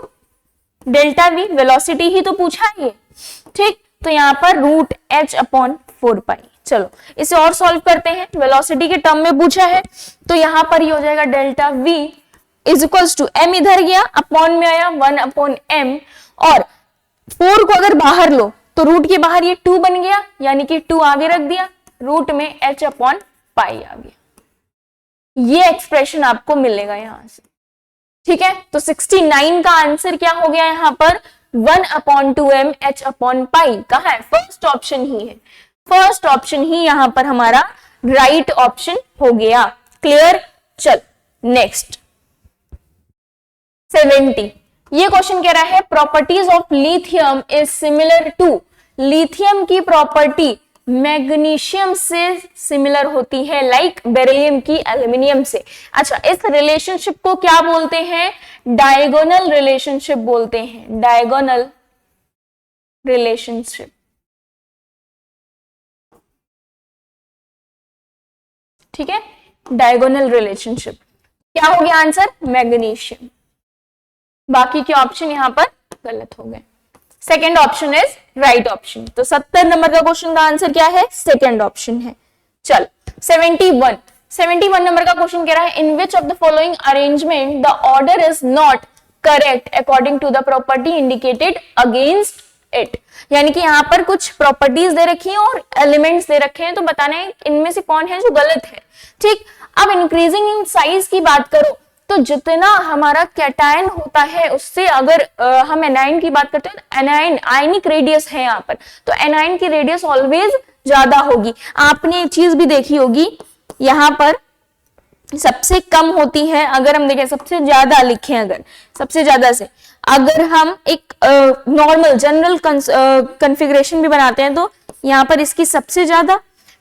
delta v, velocity ही तो पूछा है ये, ठीक। तो यहाँ पर रूट h अपॉन 4 पाई। चलो इसे और सॉल्व करते हैं, वेलोसिटी के टर्म में पूछा है तो यहाँ पर ये हो जाएगा delta v is equals to m, इधर गया अपॉन में आया 1 अपॉन m, और 4 को अगर बाहर लो तो रूट के बाहर ये 2 बन गया, यानी कि 2 आगे रख दिया, रूट में h अपॉन पाई आ गया। ये एक्सप्रेशन आपको मिलेगा यहां से, ठीक है। तो 69 का आंसर क्या हो गया यहाँ पर, 1 upon 2m h upon pi, कहाँ है, फर्स्ट ऑप्शन ही है, फर्स्ट ऑप्शन ही यहां पर हमारा राइट ऑप्शन हो गया। क्लियर, चल नेक्स्ट 70 ये क्वेश्चन कह रहा है properties of lithium is similar to, lithium की प्रॉपर्टी मैग्नीशियम से सिमिलर होती है लाइक बेरिलियम की एल्यूमिनियम से। अच्छा इस रिलेशनशिप को क्या बोलते हैं, डायगोनल रिलेशनशिप बोलते हैं, डायगोनल रिलेशनशिप, ठीक है, डायगोनल रिलेशनशिप। क्या हो गया आंसर, मैग्नीशियम, बाकी के ऑप्शन यहां पर गलत हो गए। Second option is right option, तो 70 नंबर का क्वेश्चन का आंसर क्या है, सेकेंड ऑप्शन है। चल 71 नंबर का क्वेश्चन कह रहा है in which of the following arrangement the order is not correct according to the property indicated against it. यानी कि यहाँ पर कुछ प्रॉपर्टीज दे रखी हैं और एलिमेंट्स दे रखे हैं, तो बताना है इनमें से कौन है जो गलत है, ठीक। अब इंक्रीजिंग इन साइज की बात करो तो जितना हमारा कैटायन होता है उससे अगर हम एनायन की बात करते हैं तो एनायन आयनिक रेडियस है यहाँ पर, तो एनायन की रेडियस ऑलवेज ज्यादा होगी। आपने एक चीज भी देखी होगी यहाँ पर सबसे कम होती है, अगर हम देखें सबसे ज्यादा लिखें, अगर सबसे ज्यादा से अगर हम एक नॉर्मल जनरल कॉन्फ़िगरेशन भी बनाते हैं तो यहाँ पर इसकी सबसे ज्यादा,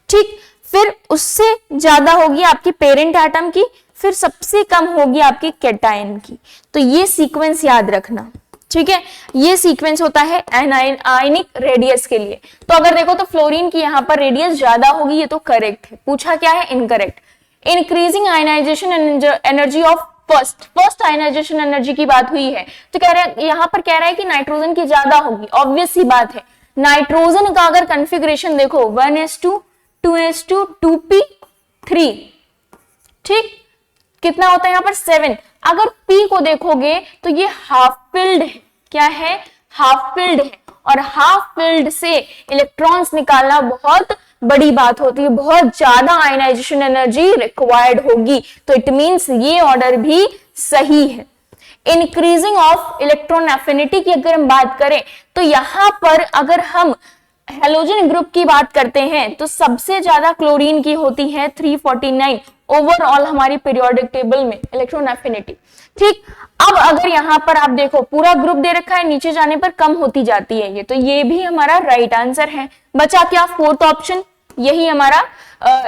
ठीक, फिर उससे ज्यादा होगी आपकी पेरेंट एटम की, फिर सबसे कम होगी आपकी कैटायन की। तो ये सीक्वेंस याद रखना, ठीक है, ये सीक्वेंस होता है आयनिक रेडियस के लिए। तो अगर देखो तो फ्लोरीन की यहाँ पर रेडियस ज्यादा होगी, ये तो करेक्ट है। पूछा क्या है, incorrect. Increasing ionization energy of first ionization energy की बात हुई है, तो कह रहा है यहां पर कह रहा है कि नाइट्रोजन की ज्यादा होगी, ऑब्वियस सी बात है। नाइट्रोजन का अगर कॉन्फ़िगरेशन देखो 1s2 2s2 2p3, ठीक, कितना होता है यहाँ पर 7। अगर P को देखोगे तो ये हाफ फिल्ड है, क्या है, हाफ फिल्ड है, और हाफ फिल्ड से इलेक्ट्रॉन्स निकालना बहुत बड़ी बात होती है, बहुत ज्यादा आयनाइजेशन एनर्जी रिक्वायर्ड होगी, तो इट मींस ये ऑर्डर भी सही है। इंक्रीजिंग ऑफ इलेक्ट्रॉन एफिनिटी की अगर हम बात करें तो यहां पर अगर हम हेलोजन ग्रुप की बात करते हैं तो सबसे ज्यादा क्लोरीन की होती है 349 ओवरऑल हमारी पीरियोडिक टेबल में इलेक्ट्रॉन एफिनिटी, ठीक। अब अगर यहां पर आप देखो पूरा ग्रुप दे रखा है, नीचे जाने पर कम होती जाती है ये, तो ये भी हमारा राइट आंसर है। बचा क्या, फोर्थ ऑप्शन, यही हमारा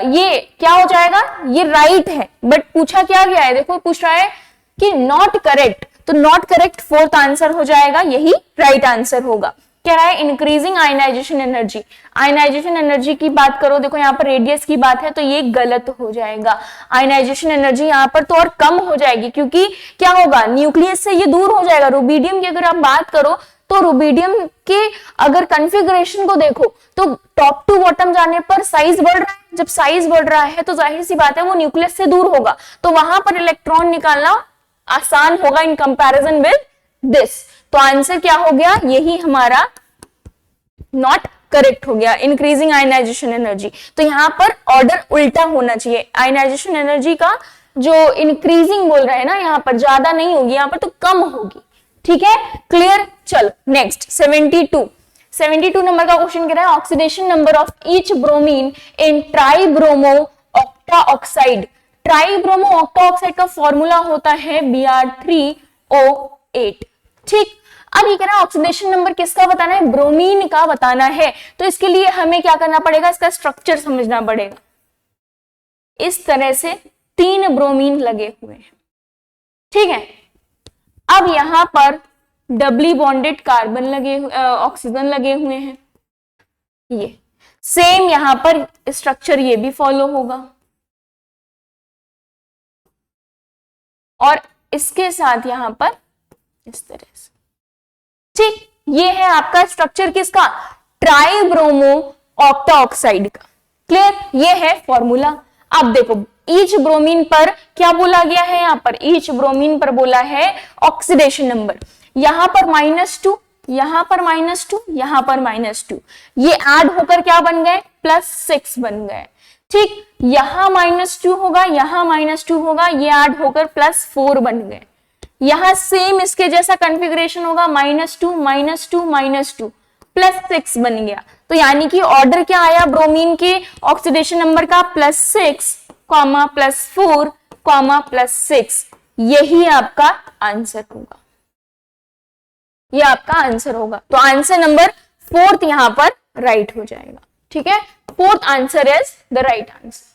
ये क्या हो जाएगा, ये राइट है, बट पूछा क्या गया है, देखो पूछ रहा है कि नॉट करेक्ट, तो नॉट करेक्ट फोर्थ आंसर हो जाएगा, यही राइट आंसर होगा। कह रहा है increasing ionization energy, ionization energy की बात करो, देखो यहाँ पर रेडियस की बात है तो ये गलत हो जाएगा। आयनाइजेशन एनर्जी यहाँ पर तो और कम हो जाएगी, क्योंकि क्या होगा, न्यूक्लियस से ये दूर हो जाएगा। रुबिडियम की अगर आप बात करो तो रुबिडियम के अगर कॉन्फ़िगरेशन को देखो तो टॉप टू बॉटम जाने पर साइज बढ़ रहा है, जब साइज बढ़ रहा है तो जाहिर सी बात है वो न्यूक्लियस से दूर होगा, तो वहां पर इलेक्ट्रॉन निकालना आसान होगा इन कंपैरिजन विद दिस। तो आंसर क्या हो गया, यही हमारा नॉट करेक्ट हो गया, इंक्रीजिंग आयनाइजेशन एनर्जी। तो यहां पर ऑर्डर उल्टा होना चाहिए, आयनाइजेशन एनर्जी का जो इंक्रीजिंग बोल रहे हैं ना, यहां पर ज्यादा नहीं होगी, यहां पर तो कम होगी, ठीक है, क्लियर। चलो नेक्स्ट 72 नंबर का क्वेश्चन कह रहा है oxidation number of each bromine in tribromo octa oxide. Tribromo octa oxide का फॉर्मूला होता है Br3O8, ठीक। अब ये कह रहा है ऑक्सीडेशन नंबर किसका बताना है, ब्रोमीन का बताना है, तो इसके लिए हमें क्या करना पड़ेगा, इसका स्ट्रक्चर समझना पड़ेगा। इस तरह से 3 ब्रोमीन लगे हुए हैं, ठीक है। अब यहां पर डबली बॉन्डेड कार्बन लगे, ऑक्सीजन लगे हुए हैं, ये सेम यहां पर स्ट्रक्चर ये भी फॉलो होगा, और इसके साथ यहां पर इस तरह से, ठीक। ये है आपका स्ट्रक्चर किसका, ट्राइब्रोमो ऑक्टा ऑक्साइड का, क्लियर, ये है फॉर्मूला। अब देखो ईच ब्रोमीन पर क्या बोला गया है, यहां पर ईच ब्रोमीन पर बोला है ऑक्सीडेशन नंबर, यहां पर -2, यहां पर -2, यहां पर -2, ये ऐड होकर क्या बन गए, +6 बन गए, ठीक। यहां -2 होगा, यहां -2 होगा, ये ऐड होकर +4 बन गए। यहां सेम इसके जैसा कॉन्फ़िगरेशन होगा, -2 -2 -2 +6 बन गया। तो यानी कि ऑर्डर क्या आया ब्रोमीन के ऑक्सीडेशन नंबर का, +6, +4, +6, यही आपका आंसर होगा, ये आपका आंसर होगा। तो आंसर नंबर 4 यहां पर राइट हो जाएगा, ठीक है, 4th answer is the right answer.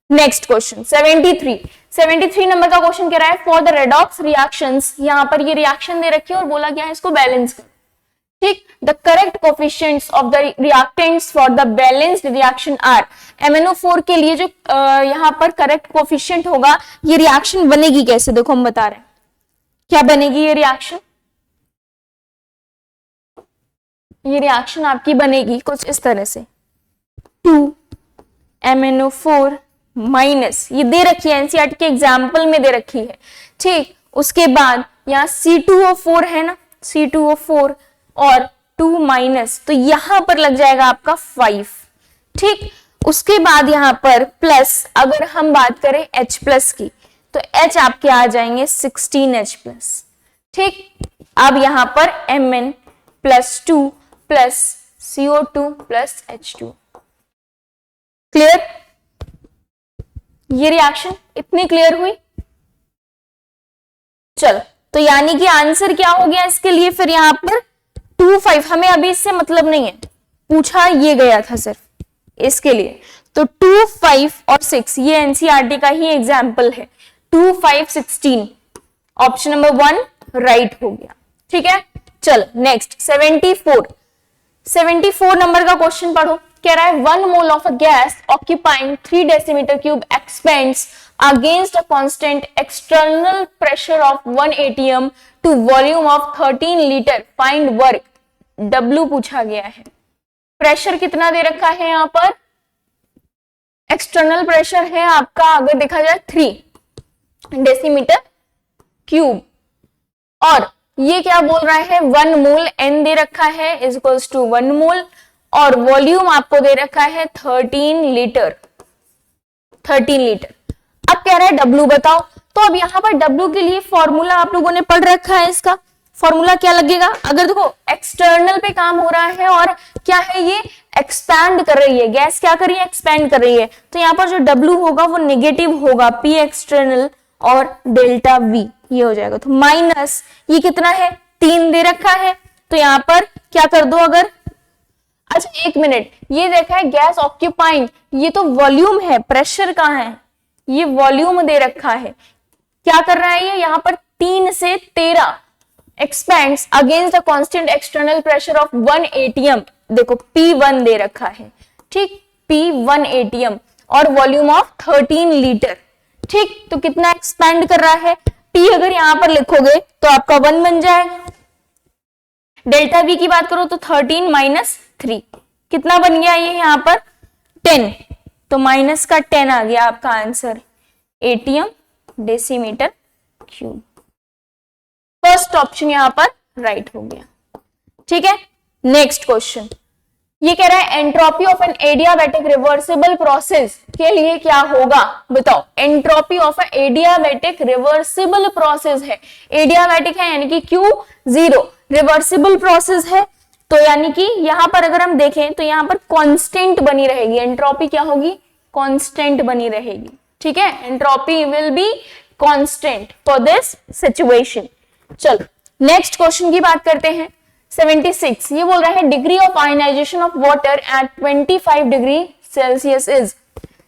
Next question 73 number का क्वेश्चन कह रहा है फॉर द रेडॉक्स रिएक्शंस, यहां पर ये रिएक्शन दे रखी है और बोला गया है इसको बैलेंस कर, ठीक। The correct coefficients of the reactants for the balanced reaction are, MnO4 के लिए जो यहां पर करेक्ट कोफिशिएंट होगा, ये रिएक्शन बनेगी कैसे, देखो हम बता रहे हैं क्या बनेगी ये रिएक्शन। ये रिएक्शन आपकी बनेगी कुछ इस तरह से, 2MnO4 माइनस, ये दे रखी है एनसीईआरटी के एग्जाम्पल में दे रखी है, ठीक। उसके बाद यहाँ C2O4 है ना, C2O4 और 2 माइनस, तो यहां पर लग जाएगा आपका 5, ठीक। उसके बाद यहां पर प्लस, अगर हम बात करें H प्लस की तो H आपके आ जाएंगे 16H प्लस, ठीक। अब यहां पर Mn+2 plus CO2 plus H2, clear, ये रिएक्शन इतनी क्लियर हुई। चलो, तो यानी कि आंसर क्या हो गया इसके लिए, फिर यहां पर 2, 5, हमें अभी इससे मतलब नहीं है, पूछा ये गया था सिर्फ इसके लिए, तो 2, 5 और 6 ये एनसीईआरटी का ही एग्जाम्पल है, 2, 5, 16, ऑप्शन नंबर 1 राइट हो गया, ठीक है। चलो नेक्स्ट 74 नंबर का क्वेश्चन पढ़ो, कह रहा है 1 mole of a gas occupying 3 decimetre cube expands against a constant external pressure of 1 atm to volume of 13 litre, find work. W पूछा गया है। प्रेशर कितना दे रखा है यहाँ पर? एक्सटर्नल प्रेशर है आपका, अगर देखा जाए 3 डेसीमीटर क्यूब, और ये क्या बोल रहा है? 1 मोल N दे रखा है इज इक्वल्स टू 1 मोल, और वॉल्यूम आपको दे रखा है 13 लीटर। 13 लीटर। अब कह रहा है W बताओ। तो अब यहाँ पर W के लिए फॉर्मूला आप लोगों ने पढ़ रखा है। इसका फॉर्मूला क्या लगेगा? अगर देखो एक्सटर्नल पे काम हो रहा है और क्या है, ये एक्सपैंड कर रही है, गैस क्या कर रही है? एक्सपैंड कर रही है, तो यहाँ पर जो W होगा वो नेगेटिव होगा, P एक्सटर्नल और डेल्टा V ये हो जाएगा। तो माइनस ये कितना है? 3 दे रखा है, तो यहाँ पर क्या कर दो अगर, अच्छा 1 मिनट, ये देखा है गैस ऑक्यूपाइंग, ये तो वॉल्यूम है, प्रेशर कहाँ है? ये वॉल्यूम दे रखा है। क्या कर रहा है ये? यहाँ पर 3 से 13 expends against the constant external pressure of 1 atm, देखो P1 दे रखा है, ठीक, P1 atm और वॉल्यूम ऑफ 13 लीटर, ठीक। तो कितना एक्सपेंड कर रहा है? P अगर यहां पर लिखोगे तो आपका 1 बन जाएगा। डेल्टा V की बात करो तो 13 माइनस 3 कितना बन गया? ये यहां पर 10, तो माइनस का 10 आ गया आपका answer, atm decimetre cube. First option यहां पर राइट हो गया, ठीक है। नेक्स्ट क्वेश्चन, ये कह रहा है entropy of an adiabatic reversible process के लिए क्या होगा? बताओ। Entropy of an adiabatic reversible process है, एडियाबैटिक है यानी कि Q0, रिवर्सिबल प्रोसेस है तो यानी कि यहां पर अगर हम देखें तो यहां पर कांस्टेंट बनी रहेगी, एंट्रोपी क्या होगी? कांस्टेंट बनी रहेगी, ठीक है। Entropy will be constant for this situation. चलो नेक्स्ट क्वेश्चन की बात करते हैं। 76 ये बोल रहा है degree of ionization of water at 25 degree Celsius is.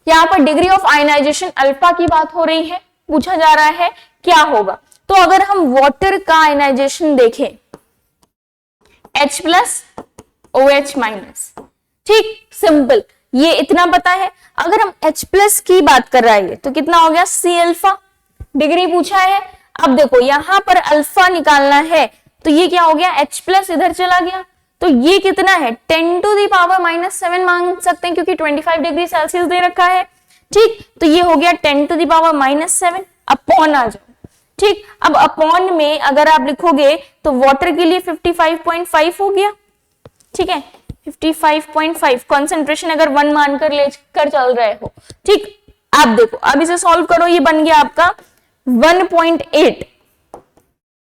यहाँ पर डिग्री ऑफ आयनाइजेशन अल्फा की बात हो रही है, पूछा जा रहा है क्या होगा। तो अगर हम वाटर का आयनाइजेशन देखें H प्लस OH माइनस, ठीक, सिंपल, ये इतना पता है। अगर हम H प्लस की बात कर रहा है तो कितना हो गया? C अल्फा, डिग्री पूछा है। अब देखो यहां पर अल्फा निकालना है तो ये क्या हो गया? H प्लस इधर चला गया, तो ये कितना है? 10 टू द पावर -7 मांग सकते हैं क्योंकि 25 डिग्री सेल्सियस दे रखा है, ठीक। तो ये हो गया 10 टू द पावर -7, अपॉन आ जाओ, ठीक। अब अपॉन में अगर आप लिखोगे तो वाटर के लिए 55.5 हो गया, ठीक है, 55.5 कॉन्सेंट्रेशन अगर 1 मानकर लेकर चल रहे हो, ठीक। आप देखो अब इसे सॉल्व करो, ये बन गया आपका 1.8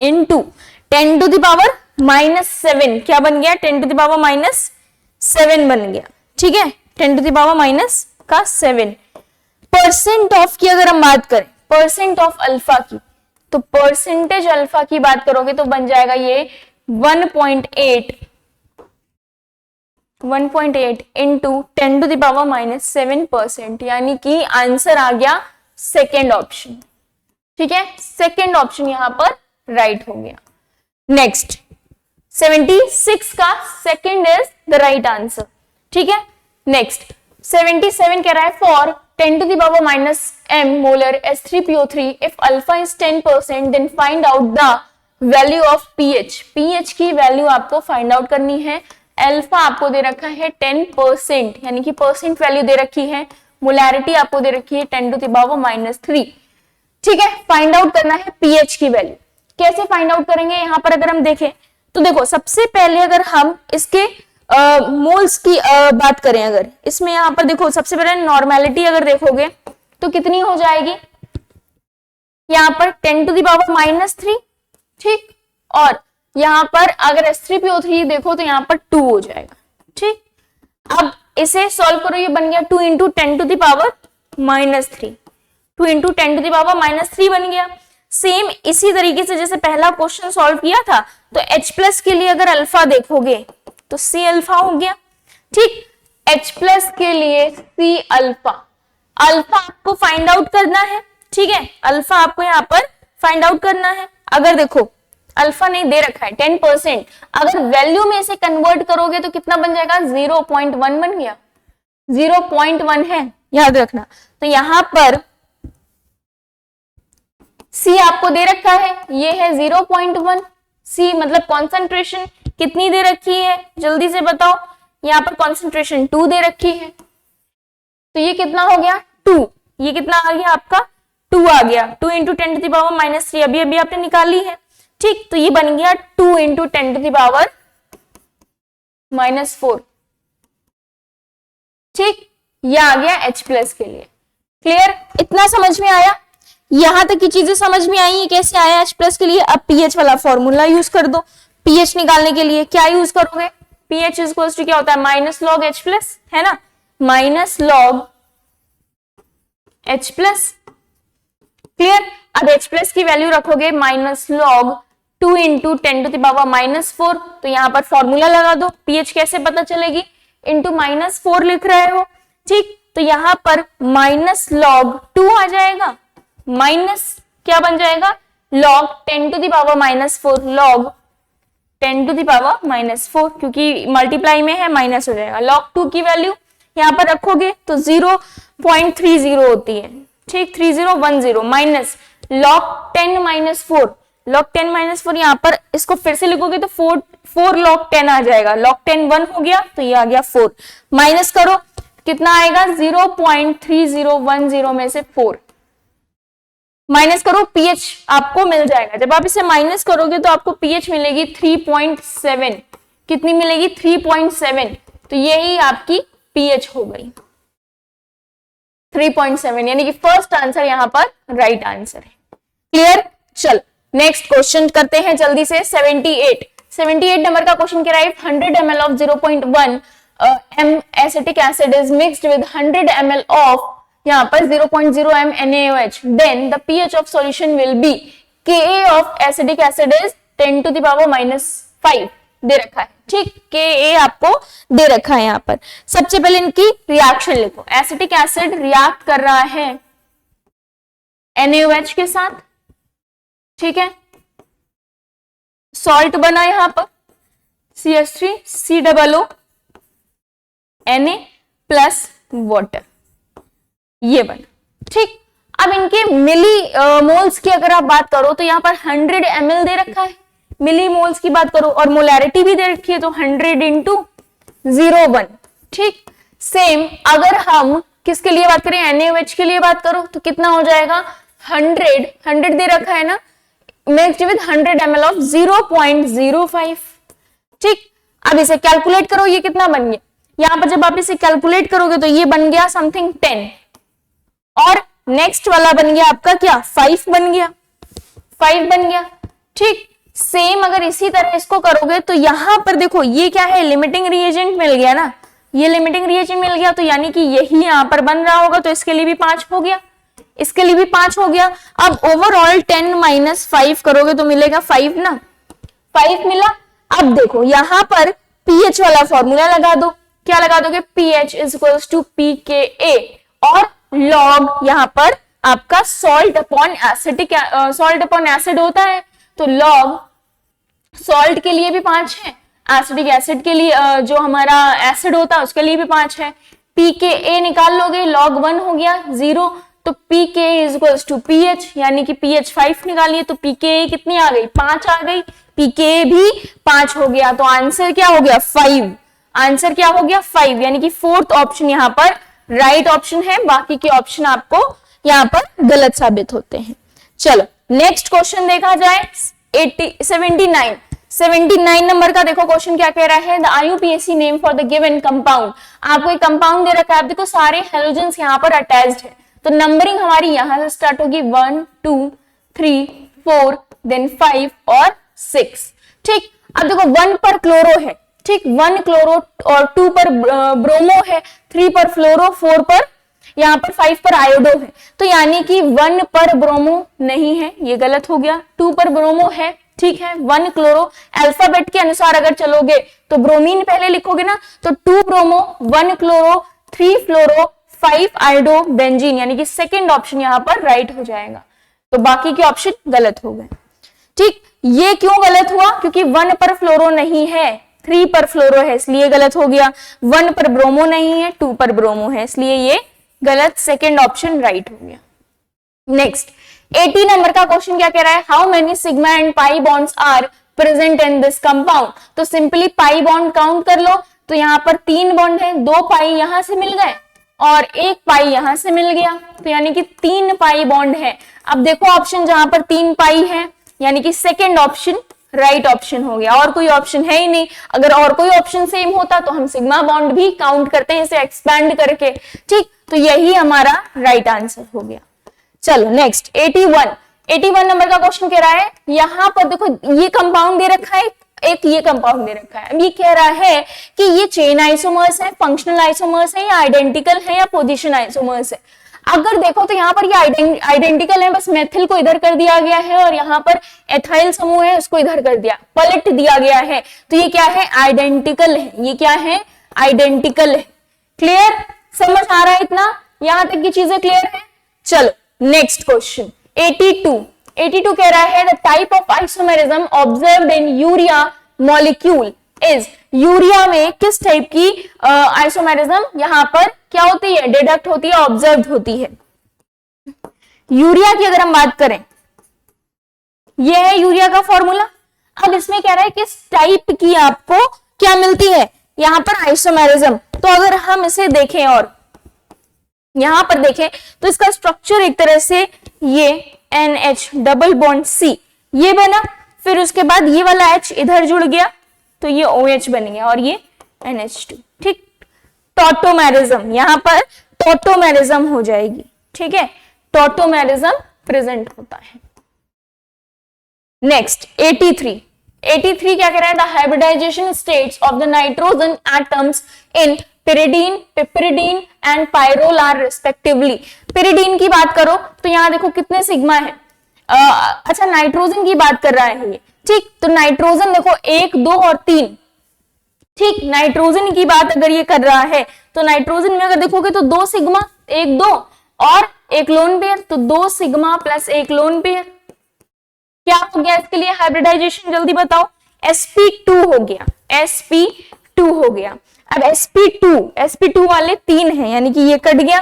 इंटू 10 टू द पावर -7, क्या बन गया? 10 टू द पावर -7 बन गया, ठीक है, 10 to the power -7। Percent of की अगर हम बात करें, परसेंट ऑफ अल्फा की, तो परसेंटेज अल्फा की बात करोगे तो बन जाएगा ये 1.8 इंटू 10 टू द पावर -7%, यानी कि आंसर आ गया सेकेंड ऑप्शन, ठीक है। सेकेंड ऑप्शन यहां पर राइट हो गया। नेक्स्ट 76 का second is the right answer, ठीक है। नेक्स्ट 77 कह रहा है for 10 to the power -m molar S3PO3 if alpha is 10% then find out the value of pH। pH की वैल्यू आपको फाइंड आउट करनी है। अल्फा आपको दे रखा है 10%, यानी कि परसेंट वैल्यू दे रखी है, मोलैरिटी आपको दे रखी है 10 टू द पावर -3, ठीक है। फाइंड आउट करना है pH की वैल्यू। कैसे फाइंड आउट करेंगे? यहां पर अगर हम देखें तो देखो सबसे पहले अगर हम इसके मोल्स की बात करें, अगर इसमें यहां पर देखो सबसे पहले नॉर्मेलिटी अगर देखोगे तो कितनी हो जाएगी? यहां पर 10 टू द पावर -3, ठीक, और यहां पर अगर S3PO3 देखो तो यहां पर 2 हो जाएगा, ठीक। अब इसे सॉल्व करो, ये बन गया 2 into 10 to the power -3, 2 into 10 to the power -3 बन गया। सेम इसी तरीके से जैसे पहला क्वेश्चन सॉल्व किया था तो H प्लस के लिए अगर अल्फा देखोगे तो C अल्फा हो गया, ठीक। H प्लस के लिए C अल्फा, अल्फा आपको फाइंड आउट करना है, ठीक है, अल्फा आपको यहाँ पर फाइंड आउट करना है। अगर देखो अल्फा नहीं दे रखा है 10%, अगर वैल्यू में इसे कन्वर्ट करोगे तो कितना बन जाएगा? 0.1 बन गया, 0.1 है, याद रखना। तो यहां पर C आपको दे रखा है, ये है 0.1। C मतलब कॉन्सेंट्रेशन कितनी दे रखी है, जल्दी से बताओ। यहाँ पर कॉन्सेंट्रेशन 2 दे रखी है, तो ये कितना हो गया 2। ये कितना आ गया आपका 2 आ गया। 2 इंटू 10 टू द पावर -3 अभी अभी आपने निकाली है, ठीक। तो ये बन गया 2 इंटू 10 टू द पावर -4, ठीक। ये आ गया H+ के लिए। क्लियर, इतना समझ में आया? यहां तक की चीजें समझ में आई है कैसे आया H+ के लिए। अब pH वाला फॉर्मूला यूज कर दो। pH निकालने के लिए क्या यूज करोगे, pH इक्वल्स टू क्या होता है -log H+, है ना, -log H+। क्लियर। अब H+ की वैल्यू रखोगे -log 2 into 10 to the power -4, तो यहां पर फॉर्मूला लगा दो। pH कैसे पता चलेगी, इंटू -4 लिख रहे हो, ठीक। तो यहां पर -log 2 आ जाएगा, माइनस क्या बन जाएगा log 10 to the power -4, log 10 to the power -4, क्योंकि मल्टीप्लाई में है माइनस हो जाएगा। log 2 की वैल्यू यहां पर रखोगे तो 0.30 होती है, ठीक। 3010 माइनस log 10 -4, log 10 -4 यहां पर इसको फिर से लिखोगे तो 4 log 10 आ जाएगा। log 10 1 हो गया, तो ये आ गया 4। माइनस करो कितना आएगा 0.3010 में से 4 माइनस करो, pH आपको मिल जाएगा। जब आप इसे माइनस करोगे तो आपको pH मिलेगी 3.7। कितनी मिलेगी 3.7, तो यही आपकी pH हो गई 3.7, यानी कि फर्स्ट आंसर यहां पर राइट आंसर है। क्लियर। चल नेक्स्ट क्वेश्चन करते हैं जल्दी से। 78 नंबर का क्वेश्चन कह रहा है 100 ml of 0.1 m acetic acid is mixed with 100 ml of यहाँ पर 0.0 m NaOH, then the pH of solution will be Ka of acetic acid is 10 to the power -5 दे रखा है, ठीक। Ka आपको दे रखा है। यहाँ पर सबसे पहले इनकी रिएक्शन लिखो। एसिटिक एसिड रिएक्ट कर रहा है NaOH के साथ, ठीक है। सॉल्ट बना यहाँ पर CH3 COO Na plus water, ये बन, ठीक। अब इनके मिली मोल्स की अगर आप बात करो तो यहाँ पर 100 ml दे रखा है। मिली मोल्स की बात करो और मोलैरिटी भी दे रखी है, तो 100 इंटू 0.1, ठीक। सेम अगर हम किसके लिए बात करें, NaOH के लिए बात करो तो कितना हो जाएगा 100 दे रखा है ना, मिक्स्ड विद 100 ml ऑफ 0.05, ठीक। अब इसे कैलकुलेट करो, ये कितना बन गया। यहां पर जब आप इसे कैलकुलेट करोगे तो ये बन गया समथिंग 10, और नेक्स्ट वाला बन गया आपका क्या 5 बन गया, 5 बन गया, ठीक। सेम अगर इसी तरह इसको करोगे तो यहां पर देखो ये क्या है, लिमिटिंग रिएजेंट मिल गया ना, ये लिमिटिंग रिएजेंट मिल गया, तो यानी कि यही यहां पर बन रहा होगा, तो इसके लिए भी 5 हो गया, इसके लिए भी 5 हो गया। अब ओवरऑल 10 - 5 करोगे तो मिलेगा 5 ना, 5 मिला। अब देखो यहां पर pH वाला फॉर्मूला लगा दो। क्या लगा दोगे, pH इक्वल्स टू pKa, और लॉग यहां पर आपका सॉल्ट अपॉन एसिड होता है, तो लॉग सॉल्ट के लिए भी 5 है, एसिडिक एसिड के लिए जो हमारा एसिड होता है उसके लिए भी 5 है। pKa निकाल लोगे, log 1 हो गया 0, तो pKa इक्वल्स टू pH, यानी कि pH 5 निकालिए तो pKa कितनी आ गई 5 आ गई, pKa भी 5 हो गया, तो आंसर क्या हो गया 5। आंसर क्या हो गया 5, यानी कि फोर्थ ऑप्शन यहाँ पर राइट ऑप्शन है, बाकी के ऑप्शन आपको यहाँ पर गलत साबित होते हैं। चलो नेक्स्ट क्वेश्चन देखा जाए। 79 नंबर का देखो क्वेश्चन क्या कह रहा है, the IUPAC name for the given compound. आपको एक कंपाउंड दे रखा है, आप देखो सारे हेलोजेंस यहाँ पर अटैच्ड है, तो नंबरिंग हमारी यहां से स्टार्ट होगी 1 2 3 4 देन 5 और 6, ठीक। अब देखो 1 पर क्लोरो है, ठीक, 1 क्लोरो और 2 पर ब्रोमो है, 3 पर फ्लोरो, 4 पर यहाँ पर 5 पर आयोडो है, तो यानी कि 1 पर ब्रोमो नहीं है, ये गलत हो गया। 2 पर ब्रोमो है, ठीक है। 1 क्लोरो, अल्फाबेट के अनुसार अगर चलोगे तो ब्रोमीन पहले लिखोगे ना, तो 2 ब्रोमो 1 क्लोरो 3 फ्लोरो 5 आयोडो बेंजीन, यानी कि सेकंड ऑप्शन यहाँ पर राइट हो जाएगा, तो बाकी के ऑप्शन गलत हो गए, ठीक। ये क्यों गलत हुआ, क्योंकि 1 पर फ्लोरो नहीं है, 3 पर फ्लोरो है इसलिए गलत हो गया, 1 पर ब्रोमो नहीं है, 2 पर ब्रोमो है इसलिए ये गलत, सेकेंड ऑप्शन राइट हो गया। नेक्स्ट 80 नंबर का क्वेश्चन क्या कह रहा है, how many sigma and pi bonds are present in this compound. तो सिंपली पाई बॉन्ड काउंट कर लो, तो यहाँ पर 3 बॉन्ड है, 2 पाई यहां से मिल गए और 1 पाई यहां से मिल गया, तो यानी कि 3 पाई बॉन्ड है। अब देखो ऑप्शन जहां पर 3 पाई है यानी कि सेकेंड ऑप्शन राइट ऑप्शन हो गया, और कोई ऑप्शन है ही नहीं। अगर और कोई ऑप्शन सेम होता तो हम सिग्मा बॉन्ड भी काउंट करते हैं इसे एक्सपैंड करके, ठीक, तो यही हमारा राइट आंसर हो गया। चलो नेक्स्ट 81 नंबर का क्वेश्चन कह रहा है, यहां पर देखो ये कंपाउंड दे रखा है, एक ये कंपाउंड दे रखा है। अब ये कह रहा है कि ये चेन आइसोमर्स है, फंक्शनल आइसोमर्स है, या आइडेंटिकल है, या पोजीशन आइसोमर्स है। अगर देखो तो यहाँ पर ये आइडेंटिकल है, बस मेथिल को इधर कर दिया गया है और यहाँ पर एथाइल समूह है उसको इधर कर दिया, पलट दिया गया है, तो ये क्या है, आइडेंटिकल है। ये क्या है, आइडेंटिकल है। क्लियर, समझ आ रहा है इतना, यहां तक की चीजें क्लियर है। चलो नेक्स्ट क्वेश्चन 82 कह रहा है, the type of isomerism observed in urea molecule is. Urea में किस टाइप की आइसोमेरिज्म यहाँ पर क्या होती है, डिडक्ट होती है, ऑब्जर्व होती है। यूरिया की अगर हम बात करें, यह है यूरिया का फॉर्मूला। अब इसमें कह रहा है किस टाइप की आपको क्या मिलती है यहाँ पर आइसोमेरिज्म। तो अगर हम इसे देखें और यहां पर देखें तो इसका स्ट्रक्चर एक तरह से ये NH डबल बॉन्ड C ये बना, फिर उसके बाद ये वाला H इधर जुड़ गया तो ये OH बन गया और ये NH2, ठीक। टॉटोमेरिज्म, यहां पर टॉटोमेरिज्म हो जाएगी, ठीक है, टॉटोमेरिज्म प्रेजेंट होता है। नेक्स्ट 83 क्या कह रहा है, the hybridization states of the nitrogen atoms in pyridine, piperidine and pyrrole are respectively. pyridine की बात करो तो यहाँ देखो कितने सिग्मा है, अच्छा नाइट्रोजन की बात कर रहा है ये, ठीक, तो नाइट्रोजन देखो 1, 2 और 3, ठीक। नाइट्रोजन की बात अगर ये कर रहा है तो नाइट्रोजन में अगर देखोगे तो 2 सिग्मा 1, 2 और 1 लोन पेयर, तो 2 सिग्मा प्लस 1 लोन पेयर। क्या हो गया इसके लिए हाइब्रिडाइजेशन, जल्दी बताओ, sp2 हो गया, sp2 हो गया। अब sp2 वाले 3 हैं यानी कि ये कट गया,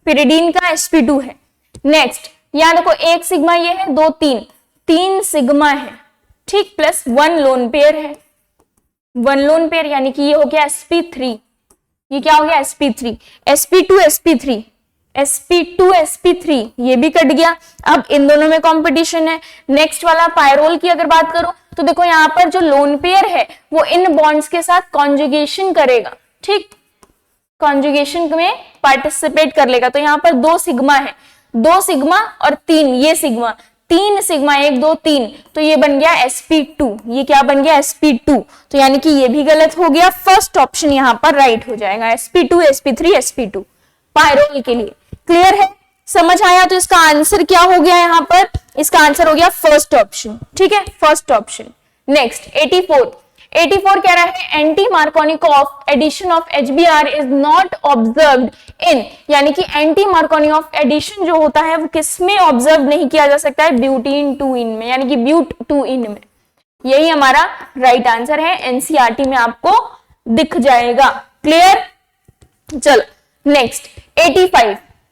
pyridine का sp2 है। नेक्स्ट यहां देखो 1 सिग्मा ये है, 2 3 सिग्मा है, ठीक, प्लस 1 लोन पेयर है, 1 लोन पेयर यानी कि ये हो गया sp3। ये क्या हो गया, sp3, sp2 sp3 ये भी कट गया। अब इन दोनों में कंपटीशन है। नेक्स्ट वाला पायरोल की अगर बात करो तो देखो यहाँ पर जो लोन पेयर है वो इन बॉन्ड्स के साथ कॉन्जुगेशन करेगा, ठीक, कॉन्जुगेशन में पार्टिसिपेट कर लेगा। तो यहाँ पर 2 सिग्मा है, 2 सिग्मा और 3 ये सिग्मा, 3 सिग्मा 1, 2, 3, तो ये बन गया sp2। ये क्या बन गया, sp2, तो यानी कि ये भी गलत हो गया, फर्स्ट ऑप्शन यहाँ पर राइट हो जाएगा, sp2 sp3 sp2 पायरोल के लिए। क्लियर है, समझ आया। तो इसका आंसर क्या हो गया यहाँ पर, इसका आंसर हो गया फर्स्ट ऑप्शन, ठीक है, फर्स्ट ऑप्शन। नेक्स्ट 84 कह रहा है, anti Markovnikov addition of HBr is not observed in, यानी कि एंटी मार्कोनिकॉफ एडिशन जो होता है वो किसमें ऑब्जर्व नहीं किया जा सकता है, ब्यूटीन 2इन में, यानी कि ब्यूट 2इन में। यही हमारा राइट आंसर है, एनसीईआरटी में आपको दिख जाएगा। क्लियर, चलो नेक्स्ट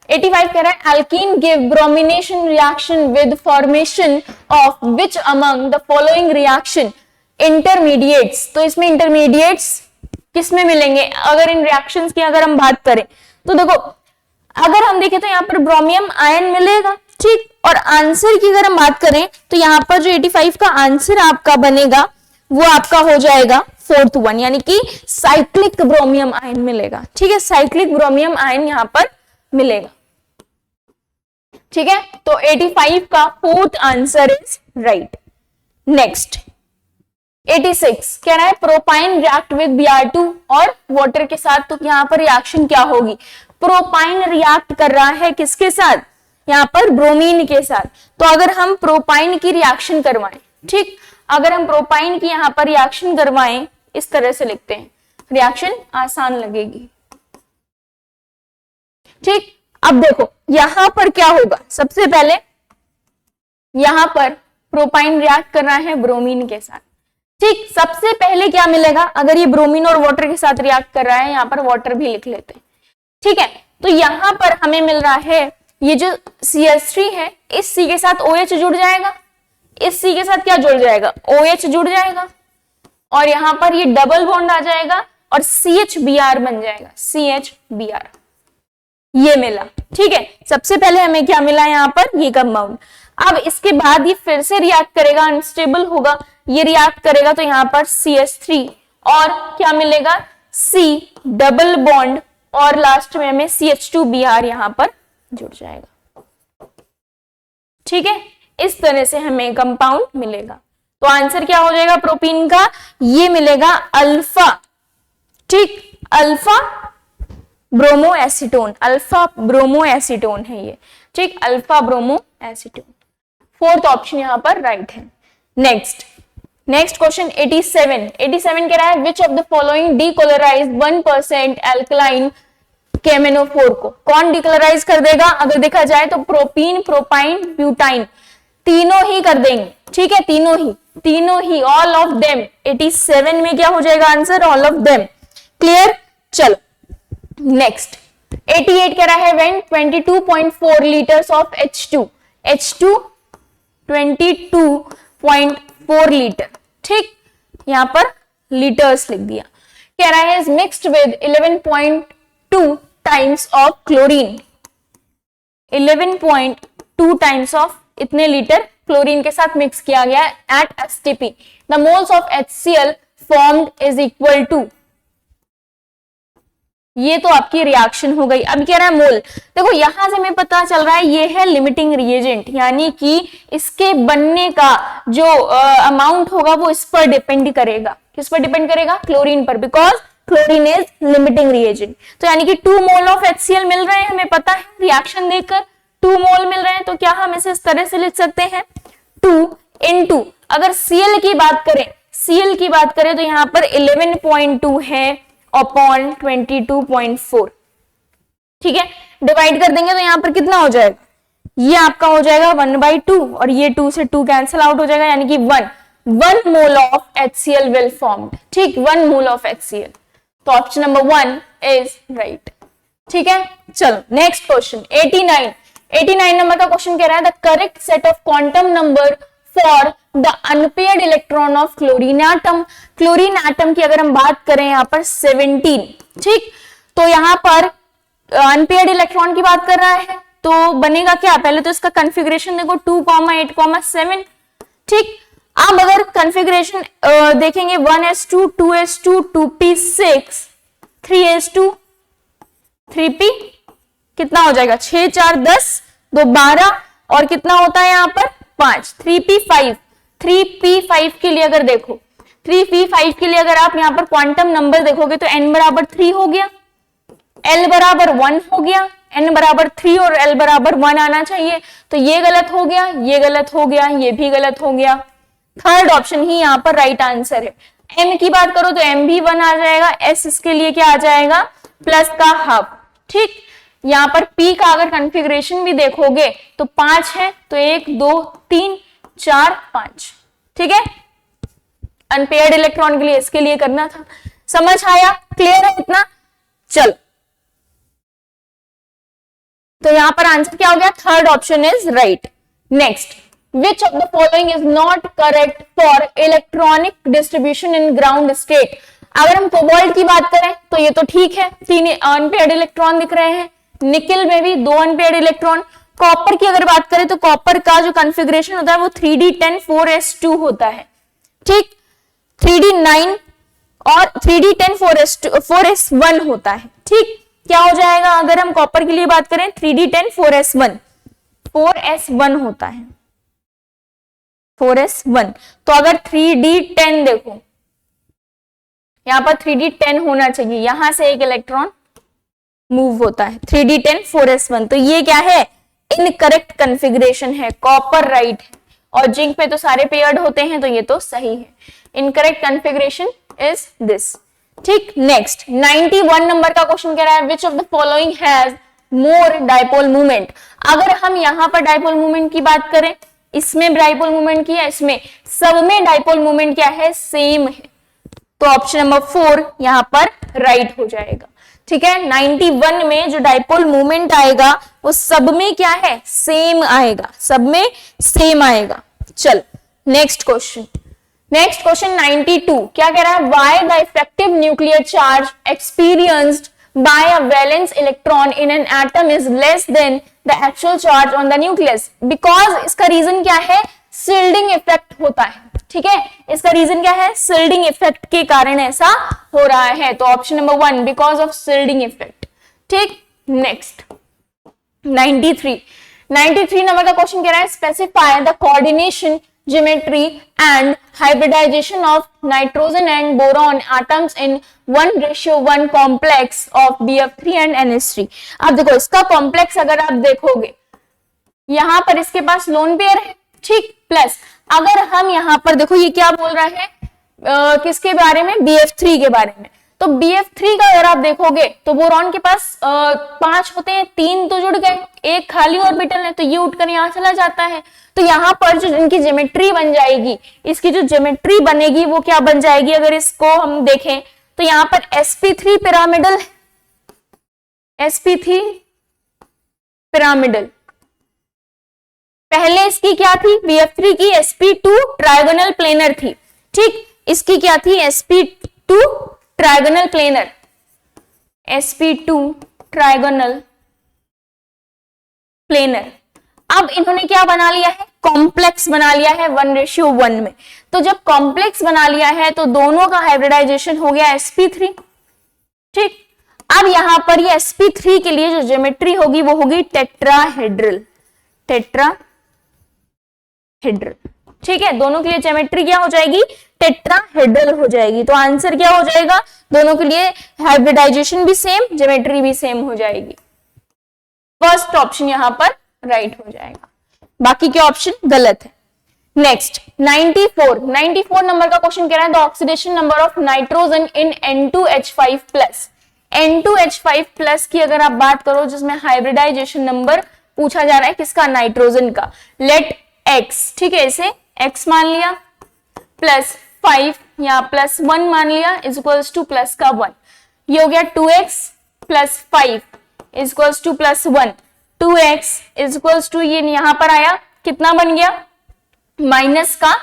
85 कह रहा है, alkene give bromination reaction with formation of which among the following reaction intermediates. तो इसमें इंटरमीडिएट्स किसमें मिलेंगे, अगर इन रिएक्शंस की अगर हम बात करें तो देखो अगर हम देखें तो यहाँ पर ब्रोमियम आयन मिलेगा, ठीक, और आंसर की अगर हम बात करें तो यहाँ पर जो 85 का आंसर आपका बनेगा वो आपका हो जाएगा 4th वन, यानी कि साइक्लिक ब्रोमियम आयन मिलेगा, ठीक है, साइक्लिक ब्रोमियम आयन यहाँ पर मिलेगा, ठीक है। तो 85 का 4th answer is right. Next 86 कह रहा है, प्रोपाइन रिएक्ट विद Br2 और वाटर के साथ, तो यहाँ पर रिएक्शन क्या होगी, प्रोपाइन रिएक्ट कर रहा है किसके साथ, यहाँ पर ब्रोमीन के साथ। तो अगर हम प्रोपाइन की रिएक्शन करवाएं, ठीक, अगर हम प्रोपाइन की यहाँ पर रिएक्शन करवाएं, इस तरह से लिखते हैं, रिएक्शन आसान लगेगी, ठीक। अब देखो यहां पर क्या होगा, सबसे पहले यहां पर प्रोपाइन रिएक्ट कर रहा है ब्रोमीन के साथ, ठीक, सबसे पहले क्या मिलेगा, अगर ये ब्रोमीन और वाटर के साथ रिएक्ट कर रहा है, यहां पर वाटर भी लिख लेते हैं। ठीक है, तो यहां पर हमें मिल रहा है ये जो CH3 है, इस C के साथ OH जुड़ जाएगा, इस C के साथ क्या जुड़ जाएगा, OH जुड़ जाएगा, और यहां पर ये डबल बॉन्ड आ जाएगा और CHBr बन जाएगा, CHBr, ये मिला। ठीक है, सबसे पहले हमें क्या मिला यहाँ पर, ये कंपाउंड। अब इसके बाद ये फिर से रिएक्ट करेगा, अनस्टेबल होगा, ये रिएक्ट करेगा तो यहाँ पर CH3 और क्या मिलेगा, C डबल बॉन्ड, और लास्ट में हमें CH2Br यहाँ पर जुड़ जाएगा। ठीक है, इस तरह से हमें कंपाउंड मिलेगा। तो आंसर क्या हो जाएगा प्रोपीन का, ये मिलेगा अल्फा। ठीक, alpha bromo acetone, alpha bromo acetone है ये। ठीक, alpha bromo acetone, fourth option यहां पर राइट है। नेक्स्ट क्वेश्चन 87 कह रहा है which of the following decolourise 1% alkaline KMnO4 को, कौन डिकलराइज कर देगा, अगर देखा जाए तो प्रोपीन, प्रोपाइन, ब्यूटाइन, तीनों ही कर देंगे। ठीक है, तीनों ही ऑल ऑफ देम। 87 में क्या हो जाएगा answer, all of them. Clear, चलो नेक्स्ट 88 कह रहा है when 22.4 litres of H2 22.4 litre. ठीक, यहां पर लीटर्स लिख दिया। कह रहा है is mixed with 11.2 times of chlorine, 11.2 times of इतने लीटर क्लोरीन के साथ मिक्स किया गया at STP, the moles of HCl formed is equal to, ये तो आपकी रिएक्शन हो गई। अब कह रहा है मोल, देखो यहां से हमें पता चल रहा है ये है लिमिटिंग रिएजेंट, यानी कि इसके बनने का जो अमाउंट होगा वो इस पर डिपेंड करेगा, किस पर डिपेंड करेगा, क्लोरीन पर, because chlorine is limiting reagent. तो यानी कि 2 मोल ऑफ HCl मिल रहे हैं, हमें पता है रिएक्शन देखकर 2 मोल मिल रहे हैं, तो क्या हम इसे इस तरह से लिख सकते हैं 2 into, अगर Cl की बात करें तो यहां पर 11.2 है अपॉन 22.4। ठीक है, डिवाइड कर देंगे तो यहां पर कितना हो जाएगा, ये आपका हो जाएगा 1/2 और ये 2 से 2 कैंसिल आउट हो जाएगा, यानी कि 1 mole of HCl will formed. ठीक, 1 मोल ऑफ HCl, तो ऑप्शन नंबर 1 इज राइट। ठीक है, चलो नेक्स्ट क्वेश्चन 89 नंबर का क्वेश्चन कह रहा है the correct set of quantum number for the unpaired electron of chlorine atom. Chlorine atom की अगर हम बात करें यहाँ पर 17। ठीक, तो यहाँ पर अनपेयर्ड इलेक्ट्रॉन की बात कर रहा है, तो बनेगा क्या, पहले तो इसका कॉन्फ़िगरेशन देखो 2,8,7। ठीक, अब अगर कॉन्फ़िगरेशन देखेंगे 1s2 2s2 2p6 3s2 3p, कितना हो जाएगा 6 4 10 2 12 और कितना होता है यहाँ पर 5 3p5 के लिए अगर देखो 3p5 के लिए अगर आप यहाँ पर क्वांटम नंबर देखोगे तो n बराबर 3 हो गया, l बराबर 1 हो गया, n बराबर 3 और l बराबर 1 आना चाहिए, तो ये गलत हो गया, ये गलत हो गया, ये भी गलत हो गया। थर्ड ऑप्शन ही यहाँ पर राइट आंसर है। m की बात करो तो m भी 1 आ जाएगा, s इसके लिए क्या आ जाएगा प्लस का हाफ। ठीक, यहाँ पर p का अगर कॉन्फ़िगरेशन भी देखोगे तो 5 है, तो 1 2 3 4 5। ठीक है, अनपेयर्ड इलेक्ट्रॉन के लिए इसके लिए करना था। समझ आया, क्लियर है इतना। चलो, तो यहां पर आंसर क्या हो गया, third option is right. Next, which of the following is not correct for electronic distribution in ground state. अगर हम कोबाल्ट की बात करें तो ये तो ठीक है, 3 अनपेयर्ड इलेक्ट्रॉन दिख रहे हैं, निकल में भी 2 अनपेयर्ड इलेक्ट्रॉन। कॉपर की अगर बात करें तो कॉपर का जो कॉन्फ़िगरेशन होता है वो 3d10 4s2 होता है। ठीक, 3d9 और 3d10 4s1 होता है। ठीक, क्या हो जाएगा अगर हम कॉपर के लिए बात करें 3d10 4s1 होता है 4s1। तो अगर 3d10 देखो यहां पर 3d10 होना चाहिए, यहां से एक इलेक्ट्रॉन मूव होता है 3d10 4s1, तो ये क्या है इनकरेक्ट कॉन्फ़िगरेशन है, कॉपर राइट है और जिंक पे तो सारे पेयर्ड होते हैं, तो ये तो सही है। Incorrect configuration is this. ठीक, नेक्स्ट 91 नंबर का क्वेश्चन कह रहा है which of the following has more dipole movement. अगर हम यहां पर डाइपोल मूवमेंट की बात करें इसमें डाइपोल मोमेंट किया, इसमें, सब में डाइपोल मोमेंट क्या है, सेम है। तो ऑप्शन नंबर 4 यहां पर राइट हो जाएगा। ठीक है, 91 में जो डाइपोल मोमेंट आएगा वो सब में क्या है, सेम आएगा, सब में सेम आएगा। चल नेक्स्ट क्वेश्चन, 92 क्या कह रहा है, why the effective nuclear charge experienced bye a valence electron in an atom is less than the actual charge on the nucleus. Because इसका रीजन क्या है, शिल्डिंग इफेक्ट होता है। ठीक है, इसका रीजन क्या है, शिल्डिंग इफेक्ट के कारण ऐसा हो रहा है। तो option number 1 because of shielding effect. ठीक, नेक्स्ट 93 नंबर का क्वेश्चन कह रहा है, specify the coordination, geometry and hybridization of nitrogen and boron atoms in 1:1 complex of BF3 and NH3। अब देखो इसका कॉम्प्लेक्स अगर आप देखोगे, यहां पर इसके पास लोन पेयर है, ठीक, प्लस अगर हम यहां पर देखो ये क्या बोल रहा है, किसके बारे में, BF3 के बारे में। तो BF3 का अगर आप देखोगे तो बोरॉन के पास 5 होते हैं, 3 तो जुड़ गए, एक खाली ऑर्बिटल है, तो ये उठकर यहां चला जाता है। तो यहाँ पर जो इनकी ज्योमेट्री बन जाएगी, इसकी जो ज्योमेट्री बनेगी वो क्या बन जाएगी, अगर इसको हम देखें तो यहाँ पर sp3 पिरामिडल, sp3 पिरामिडल, पहले इसकी क्या थी, BF3 की sp2 ट्रायगोनल प्लेनर थी। ठीक, इसकी क्या थी, sp2 trigonal planar, sp2 trigonal planar. अब इन्होंने क्या बना लिया है, कॉम्प्लेक्स बना लिया है 1:1 में। तो जब कॉम्प्लेक्स बना लिया है तो दोनों का हाइब्रिडाइजेशन हो गया sp3। ठीक, अब यहां पर ये sp3 के लिए जो ज्योमेट्री होगी वो होगी टेट्राहेड्रल, टेट्राहेड्रल। ठीक है, दोनों के लिए ज्योमेट्री क्या हो जाएगी, टेट्राहेड्रल हो जाएगी। तो आंसर क्या हो जाएगा, दोनों के लिए हाइब्रिडाइजेशन भी सेम, ज्योमेट्री भी सेम हो जाएगी। फर्स्ट ऑप्शन यहां पर राइट हो जाएगा, बाकी के ऑप्शन गलत है। नेक्स्ट 94 नंबर का क्वेश्चन कह रहा है, the oxidation number of nitrogen in N2H5+। N2H5+ की अगर आप बात करो, जिसमें हाइब्रिडाइजेशन नंबर पूछा जा रहा है किसका, नाइट्रोजन का। लेट x, ठीक है, इसे x मान लिया, +5 या +1 मान लिया, इज इक्वल्स टू प्लस का 1। ये हो गया 2x + 5 is equals to +1। 2x is equals to, ये यहां पर आया, कितना बन गया, माइनस का,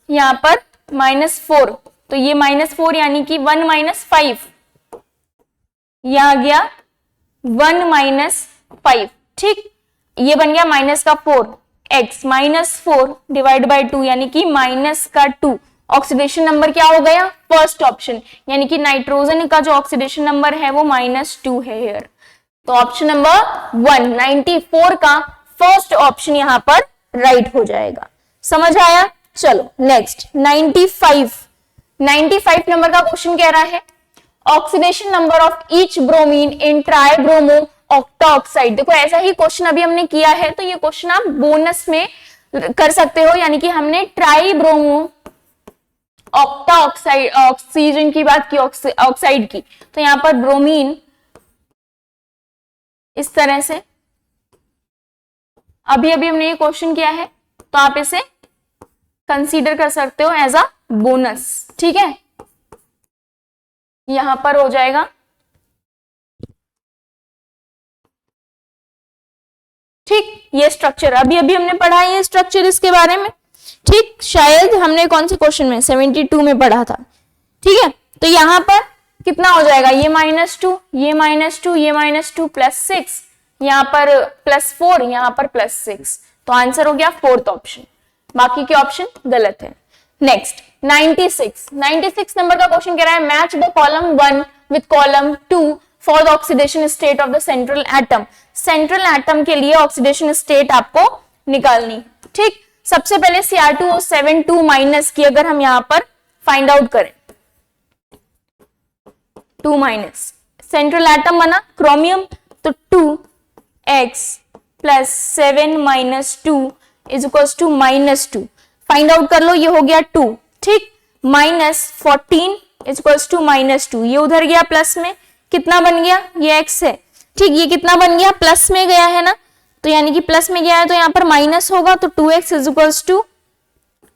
यहां पर -4, तो ये -4 यानी कि 1 - 5, यह आ गया 1 - 5। ठीक, ये बन गया माइनस का 4, x -4 डिवाइड बाई 2 यानी कि -2। ऑक्सीडेशन नंबर क्या हो गया, फर्स्ट ऑप्शन, यानी कि नाइट्रोजन का जो ऑक्सीडेशन नंबर है वो -2 है हियर। तो ऑप्शन नंबर 1 94 का फर्स्ट ऑप्शन यहां पर राइट हो जाएगा। समझ आया? चलो नेक्स्ट 95 नंबर का क्वेश्चन कह रहा है, oxidation number of each bromine in tribromo octaoxide. देखो ऐसा ही क्वेश्चन अभी हमने किया है, तो ये क्वेश्चन आप बोनस में कर सकते हो, यानी कि हमने ट्राइब्रोमो ऑक्टाऑक्साइड, ऑक्सीजन की बात की, ऑक्साइड की, तो यहां पर ब्रोमीन इस तरह से अभी हमने ये क्वेश्चन किया है, तो आप इसे कंसीडर कर सकते हो एज अ बोनस। ठीक है, यहां पर हो जाएगा, ठीक, ये स्ट्रक्चर अभी हमने पढ़ा है, ये स्ट्रक्चर इसके बारे में। ठीक, शायद हमने कौन से क्वेश्चन में 72 में पढ़ा था। ठीक है, तो यहां पर कितना हो जाएगा, ये -2, ये -2, ये -2 +6, यहाँ पर +4, यहाँ पर +6, तो आंसर हो गया फोर्थ ऑप्शन, बाकी के ऑप्शन गलत है। नेक्स्ट 96 नंबर का क्वेश्चन कह रहा है, match the column 1 with column 2 for the oxidation state of the central atom. Central atom के लिए ऑक्सीडेशन स्टेट आपको निकालनी। ठीक, सबसे पहले Cr2O7 की अगर हम यहां पर फाइंड आउट करें, 2- सेंट्रल एटम बना क्रोमियम, तो 2x + 7 - 2 is equals to -2। Find out कर लो, ये हो गया 2। ठीक, -14 इज इक्वल्स टू -2, ये उधर गया प्लस में, कितना बन गया, ये x है। ठीक, ये कितना बन गया, प्लस में गया है ना, तो यानी कि प्लस में गया है तो यहाँ पर माइनस होगा, तो 2x is equals to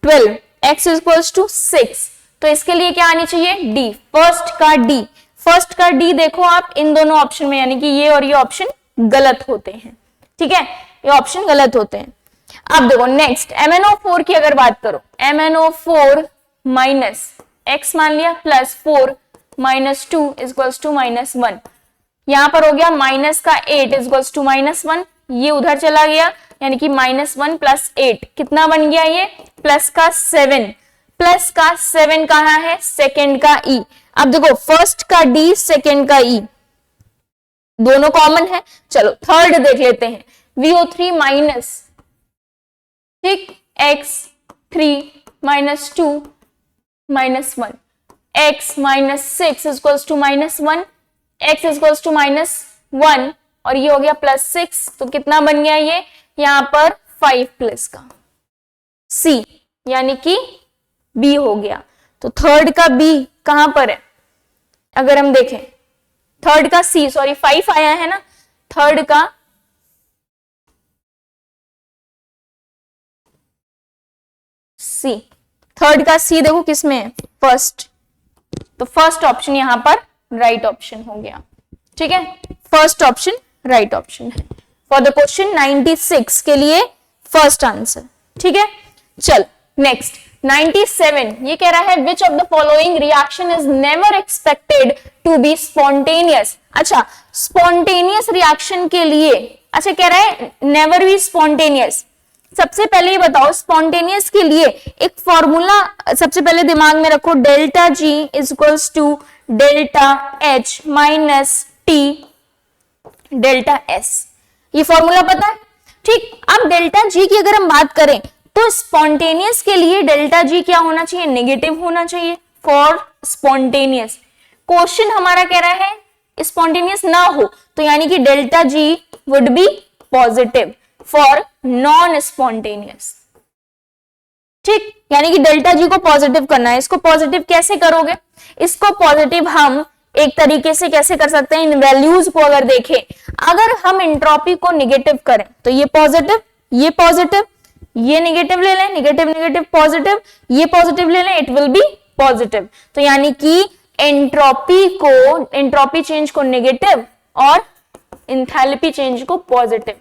12, x is equals to 6। तो इसके लिए क्या आनी चाहिए, डी, फर्स्ट का डी। फर्स्ट का डी देखो आप इन दोनों ऑप्शन में, यानी कि ये और ये ऑप्शन गलत होते हैं, ठीक है, ये ऑप्शन गलत होते हैं। अब देखो नेक्स्ट MnO4 की अगर बात करो, MnO4 माइनस x मान लिया plus 4 minus 2 is equals to minus 1। यहां पर हो गया माइनस का 8 इज इक्वल्स टू माइनस 1, ये उधर चला गया, यानी कि माइनस 1 प्लस 8 कितना बन गया, ये प्लस का 7। प्लस का 7 कहां है, सेकंड का ई। अब देखो फर्स्ट का डी, सेकंड का ई, दोनों कॉमन है। चलो थर्ड देख लेते हैं, VO3 माइनस, ठीक, x3 minus 2 minus 1, x minus 6 is equals to minus 1, x is equals to minus 1 और ये हो गया प्लस 6, तो कितना बन गया ये, यहां पर 5 प्लस का C, यानी कि B हो गया। तो थर्ड का B कहां पर है, अगर हम देखें थर्ड का C, सॉरी 5 आया है ना, थर्ड का C, थर्ड का C देखो किसमें है, फर्स्ट। तो फर्स्ट ऑप्शन यहां पर राइट ऑप्शन हो गया, ठीक है, फर्स्ट ऑप्शन राइट ऑप्शन है फॉर द क्वेश्चन 96 के लिए फर्स्ट आंसर, ठीक है। चल नेक्स्ट 97, ये कह रहा है which of the following reaction is never expected to be spontaneous. अच्छा, स्पॉन्टेनियस रिएक्शन के लिए, अच्छा कह रहा है नेवर बी स्पॉन्टेनियस। सबसे पहले ये बताओ स्पॉन्टेनियस के लिए एक फॉर्मूला सबसे पहले दिमाग में रखो, delta G is equals to delta H minus T delta S, ये फॉर्मूला पता है, ठीक। अब डेल्टा जी की अगर हम बात करें तो स्पॉन्टेनियस के लिए डेल्टा जी क्या होना चाहिए, नेगेटिव होना चाहिए फॉर स्पॉन्टेनियस। क्वेश्चन हमारा कह रहा है स्पॉन्टेनियस ना हो, तो यानी कि delta G would be positive for non spontaneous, ठीक, यानी कि डेल्टा जी को पॉजिटिव करना है। इसको पॉजिटिव कैसे करोगे, इसको पॉजिटिव हम एक तरीके से कैसे कर सकते हैं, इन वैल्यूज को अगर देखें, अगर हम एंट्रोपी को निगेटिव करें तो ये पॉजिटिव, ये पॉजिटिव, ये नेगेटिव ले लें, नेगेटिव नेगेटिव पॉजिटिव, ये पॉजिटिव ले लें, इट विल बी पॉजिटिव। तो यानी कि एंट्रोपी चेंज को नेगेटिव और एंथैल्पी चेंज को पॉजिटिव,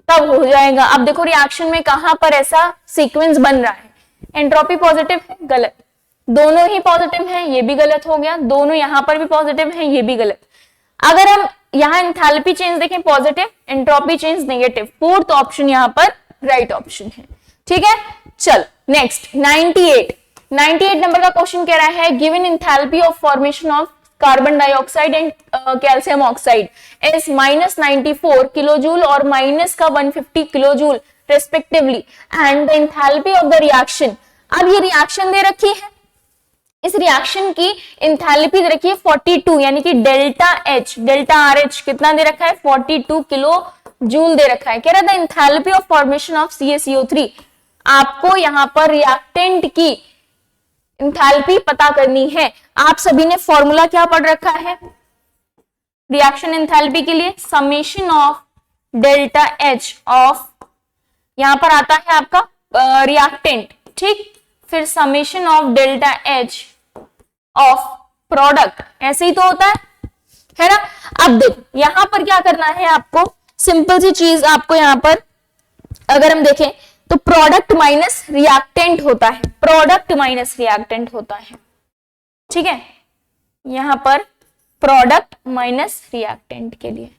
तब हो जाएगा। अब देखो रिएक्शन में कहां पर ऐसा सीक्वेंस बन रहा है, एंट्रोपी पॉजिटिव है, गलत, दोनों ही पॉजिटिव हैं, ये भी गलत हो गया, दोनों यहां पर भी पॉजिटिव हैं, ये भी गलत। अगर हम यहां एंथैल्पी चेंज देखें positive, entropy change negative, fourth option यहां पर राइट ऑप्शन है, ठीक है। चल नेक्स्ट 98 नंबर का क्वेश्चन कह रहा है given enthalpy of formation of carbon dioxide and calcium oxide is -94 kilojoule और माइनस का 150 kilojoule respectively and the enthalpy of the reaction. अब ये रिएक्शन दे रखी है, इस रिएक्शन की एंथैल्पी दे रखी है 42, यानी कि delta H, delta R H कितना दे रखा है, 42 किलो जूल दे रखा है। कह रहा था enthalpy of formation of CaCO3, आपको यहां पर रिएक्टेंट की एंथैल्पी पता करनी है। आप सभी ने फॉर्मूला क्या पढ़ रखा है रिएक्शन एंथैल्पी के लिए, summation of delta H of, यहां पर आता है आपका रिएक्टेंट, ठीक, फिर summation of delta H of product, ऐसे ही तो होता है ना। अब देखो यहां पर क्या करना है आपको, सिंपल सी चीज आपको यहां पर अगर हम देखें तो प्रोडक्ट माइनस रिएक्टेंट होता है, प्रोडक्ट माइनस रिएक्टेंट होता है, ठीक है, यहां पर प्रोडक्ट माइनस रिएक्टेंट के लिए,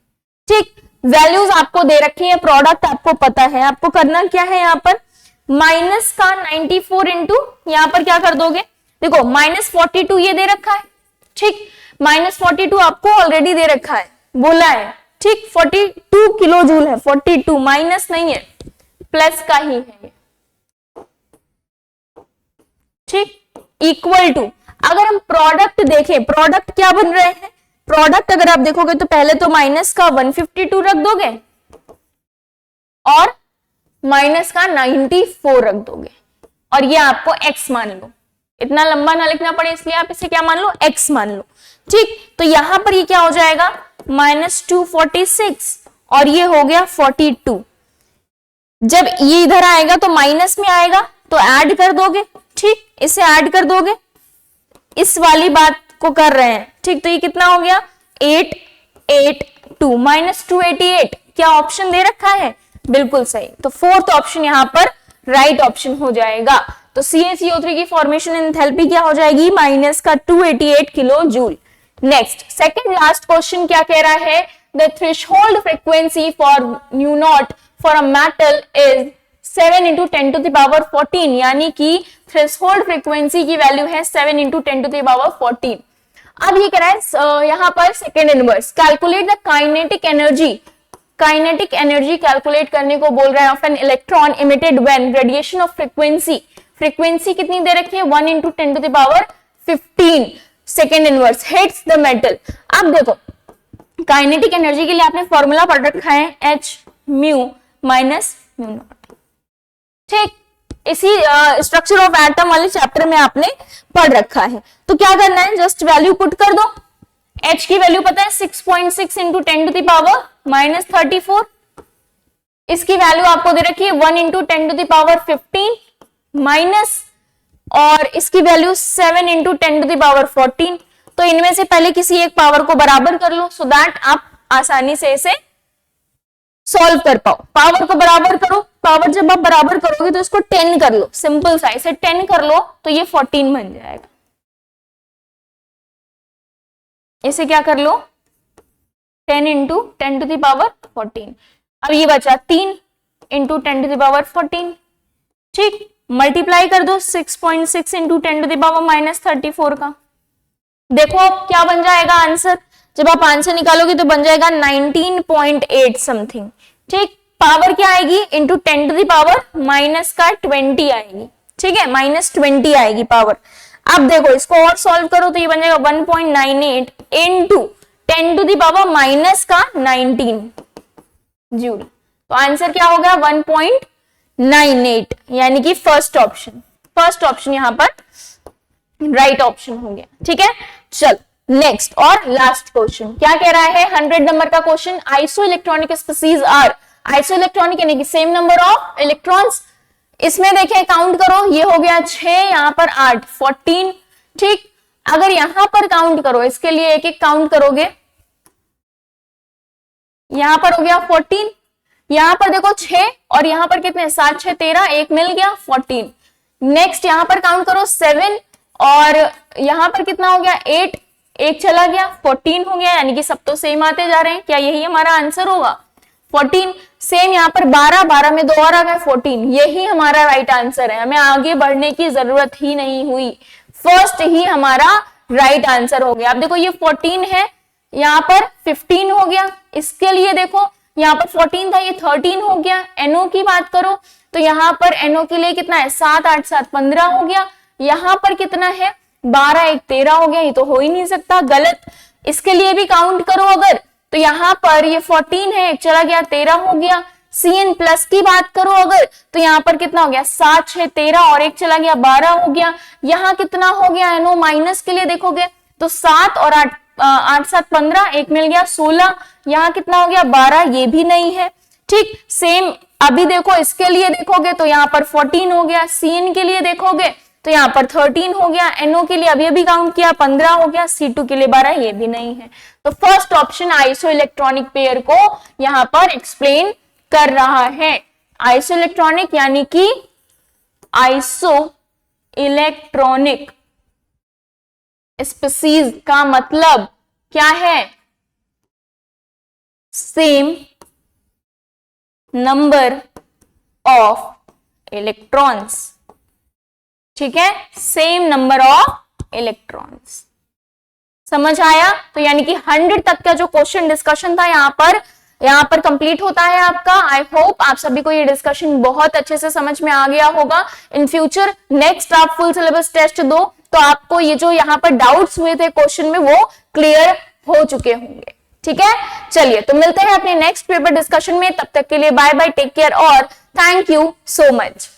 ठीक। वैल्यूज आपको दे रखी है, प्रोडक्ट आपको पता है, आपको करना क्या है, यहां पर माइनस का 94 इंटू यहां पर क्या कर दोगे, देखो -42 ये दे रखा है, ठीक, -42 आपको ऑलरेडी दे रखा है, बोला है, ठीक, 42 किलो जूल है, 42 माइनस नहीं है, प्लस का ही है ये, ठीक, इक्वल टू, अगर हम प्रोडक्ट देखें, प्रोडक्ट क्या बन रहे हैं, प्रोडक्ट अगर आप देखोगे तो पहले तो माइनस का 152 रख दोगे और माइनस का 94 रख दोगे और ये आपको x मान लो, इतना लंबा ना लिखना पड़े इसलिए आप इसे क्या मान लो, x मान लो, ठीक। तो यहां पर ये क्या हो जाएगा -246 और ये हो गया 42, जब ये इधर आएगा तो माइनस में आएगा, तो ऐड कर दोगे, ठीक, इसे ऐड कर दोगे, इस वाली बात को कर रहे हैं, ठीक। तो ये कितना हो गया 882 माइनस 288, क्या ऑप्शन दे रखा है, बिल्कुल सही। तो फोर्थ ऑप्शन यहाँ पर राइट ऑप्शन हो जाएगा। तो CaCO3 की फॉर्मेशन एंथैल्पी क्या हो जाएगी, माइनस का 288 kilo joule. Next second last question क्या कह रहा है, the threshold frequency for new not for a metal is 7 into 10 to the power 14, यानी कि थ्रेशोल्ड फ्रीक्वेंसी की वैल्यू है 7 into 10 to the power 14। अब ये कह रहा है यहाँ पर second inverse, calculate the kinetic energy, kinetic energy calculate करने को बोल रहा है of an electron emitted when radiation of frequency, frequency कितनी दे रखी है 1 into 10 to the power 15, second inverse hits the metal. अब देखो काइनेटिक एनर्जी के लिए आपने फॉर्मूला पढ़ रखा है H mu minus mu naught, ठीक, इसी स्ट्रक्चर ऑफ एटम वाले चैप्टर में आपने पढ़ रखा है। तो क्या करना है, जस्ट वैल्यू पुट कर दो। H की वैल्यू पता है 6.6 into 10 to the power minus 34, इसकी वैल्यू आपको दे रखी है 1 into 10 to the power 15 minus, और इसकी value 7 into 10 to the power 14। तो इनमें से पहले किसी एक पावर को बराबर कर लो, सो दैट आप आसानी से इसे सॉल्व कर पाओ। पावर को बराबर करो, पावर जब आप बराबर करोगे तो इसको 10 कर लो, सिंपल सा, इसे 10 कर लो तो ये 14 बन जाएगा। इसे क्या कर लो 10 into 10 to the power 14। अब ये बचा 3 into 10 to the power 14, ठीक, मल्टीप्लाई कर दो 6.6 into 10 to the power minus 34 का। देखो अब क्या बन जाएगा आंसर, जब आप आंसर निकालोगे तो बन जाएगा 19.8 समथिंग, ठीक। पावर क्या आएगी into 10 to the power minus का 20 आएगी, ठीक है, माइनस 20 आएगी पावर। अब देखो इसको और सॉल्व करो तो ये बन जाएगा 1.98 into 10 to the power minus का 19 जूल। तो आंसर क्या होगा 1.98, यानी कि फर्स्ट ऑप्शन यहां पर राइट ऑप्शन हो गया, ठीक है। चल नेक्स्ट और लास्ट क्वेश्चन क्या कह रहा है, 100 नंबर का question, isoelectronic species are, isoelectronic यानी कि सेम नंबर ऑफ इलेक्ट्रॉन्स। इसमें देखें काउंट करो, ये हो गया 6, यहाँ पर 8, 14, ठीक। अगर यहां पर काउंट करो, इसके लिए एक एक काउंट करोगे, यहां पर हो गया 14, यहां पर देखो 6 और यहां पर कितने 7 6 13, एक मिल गया 14। नेक्स्ट यहां पर काउंट करो 7 और यहां पर कितना हो गया 8, एक चला गया 14 हो गया, यानी कि सब तो सेम आते जा रहे हैं। क्या यही हमारा आंसर होगा 14? सेम यहाँ पर 12, 12 में 2 और आ गए 14, यही हमारा राइट आंसर है। हमें आगे बढ़ने की जरूरत ही नहीं हुई, फर्स्ट ही हमारा राइट आंसर हो गया। अब देखो ये 14 है, यहाँ पर 15 हो गया, इसके लिए देखो यहाँ पर 14 था, ये 13 हो गया। NO की बात करो तो यहाँ पर NO के लिए कितना है 7 8 7 15 हो गया, यहाँ पर कितना है 12 1 13 हो गया, ये तो हो ही नहीं सकता, गलत। इसके लिए भी काउंट करो अगर, तो यहाँ पर ये 14 है, एक चला गया 13 हो गया। CN प्लस की बात करो अगर, तो यहाँ पर कितना हो गया 7 6 13 और एक चला गया 12 हो गया। यहाँ कितना हो गया NO माइनस के लिए देखोगे तो 7 और 8 8 7 15, एक मिल गया 16, यहाँ कितना हो गया 12, ये भी नहीं है, ठीक। सेम अभी देखो इसके लिए देखोगे तो यहाँ पर 14 हो गया, CN के लिए देखोगे तो यहाँ पर 13 हो गया, NO के लिए अभी अभी काउंट किया 15 हो गया, C2 के लिए 12, ये भी नहीं है। तो first option iso electronic pair को यहाँ पर एक्सप्लेन कर रहा है। आइसो इलेक्ट्रॉनिक यानी कि आइसो इलेक्ट्रॉनिक स्पीसीज का मतलब क्या है, सेम नंबर ऑफ इलेक्ट्रॉन्स, ठीक है, सेम नंबर ऑफ इलेक्ट्रॉन्स। समझ आया? तो यानी कि 100 तक का जो क्वेश्चन डिस्कशन था यहाँ पर कंप्लीट होता है आपका। आई होप आप सभी को ये डिस्कशन बहुत अच्छे से समझ में आ गया होगा। इन फ्यूचर नेक्स्ट आप फुल सिलेबस टेस्ट दो तो आपको ये जो यहाँ पर डाउट्स हुए थे क्वेश्चन में वो क्लियर हो चुके होंगे, ठीक है। चलिए तो मिलते हैं अपने नेक्स्ट पेपर डिस्कशन में, तब तक के लिए बाय बाय, टेक केयर और थैंक यू सो मच।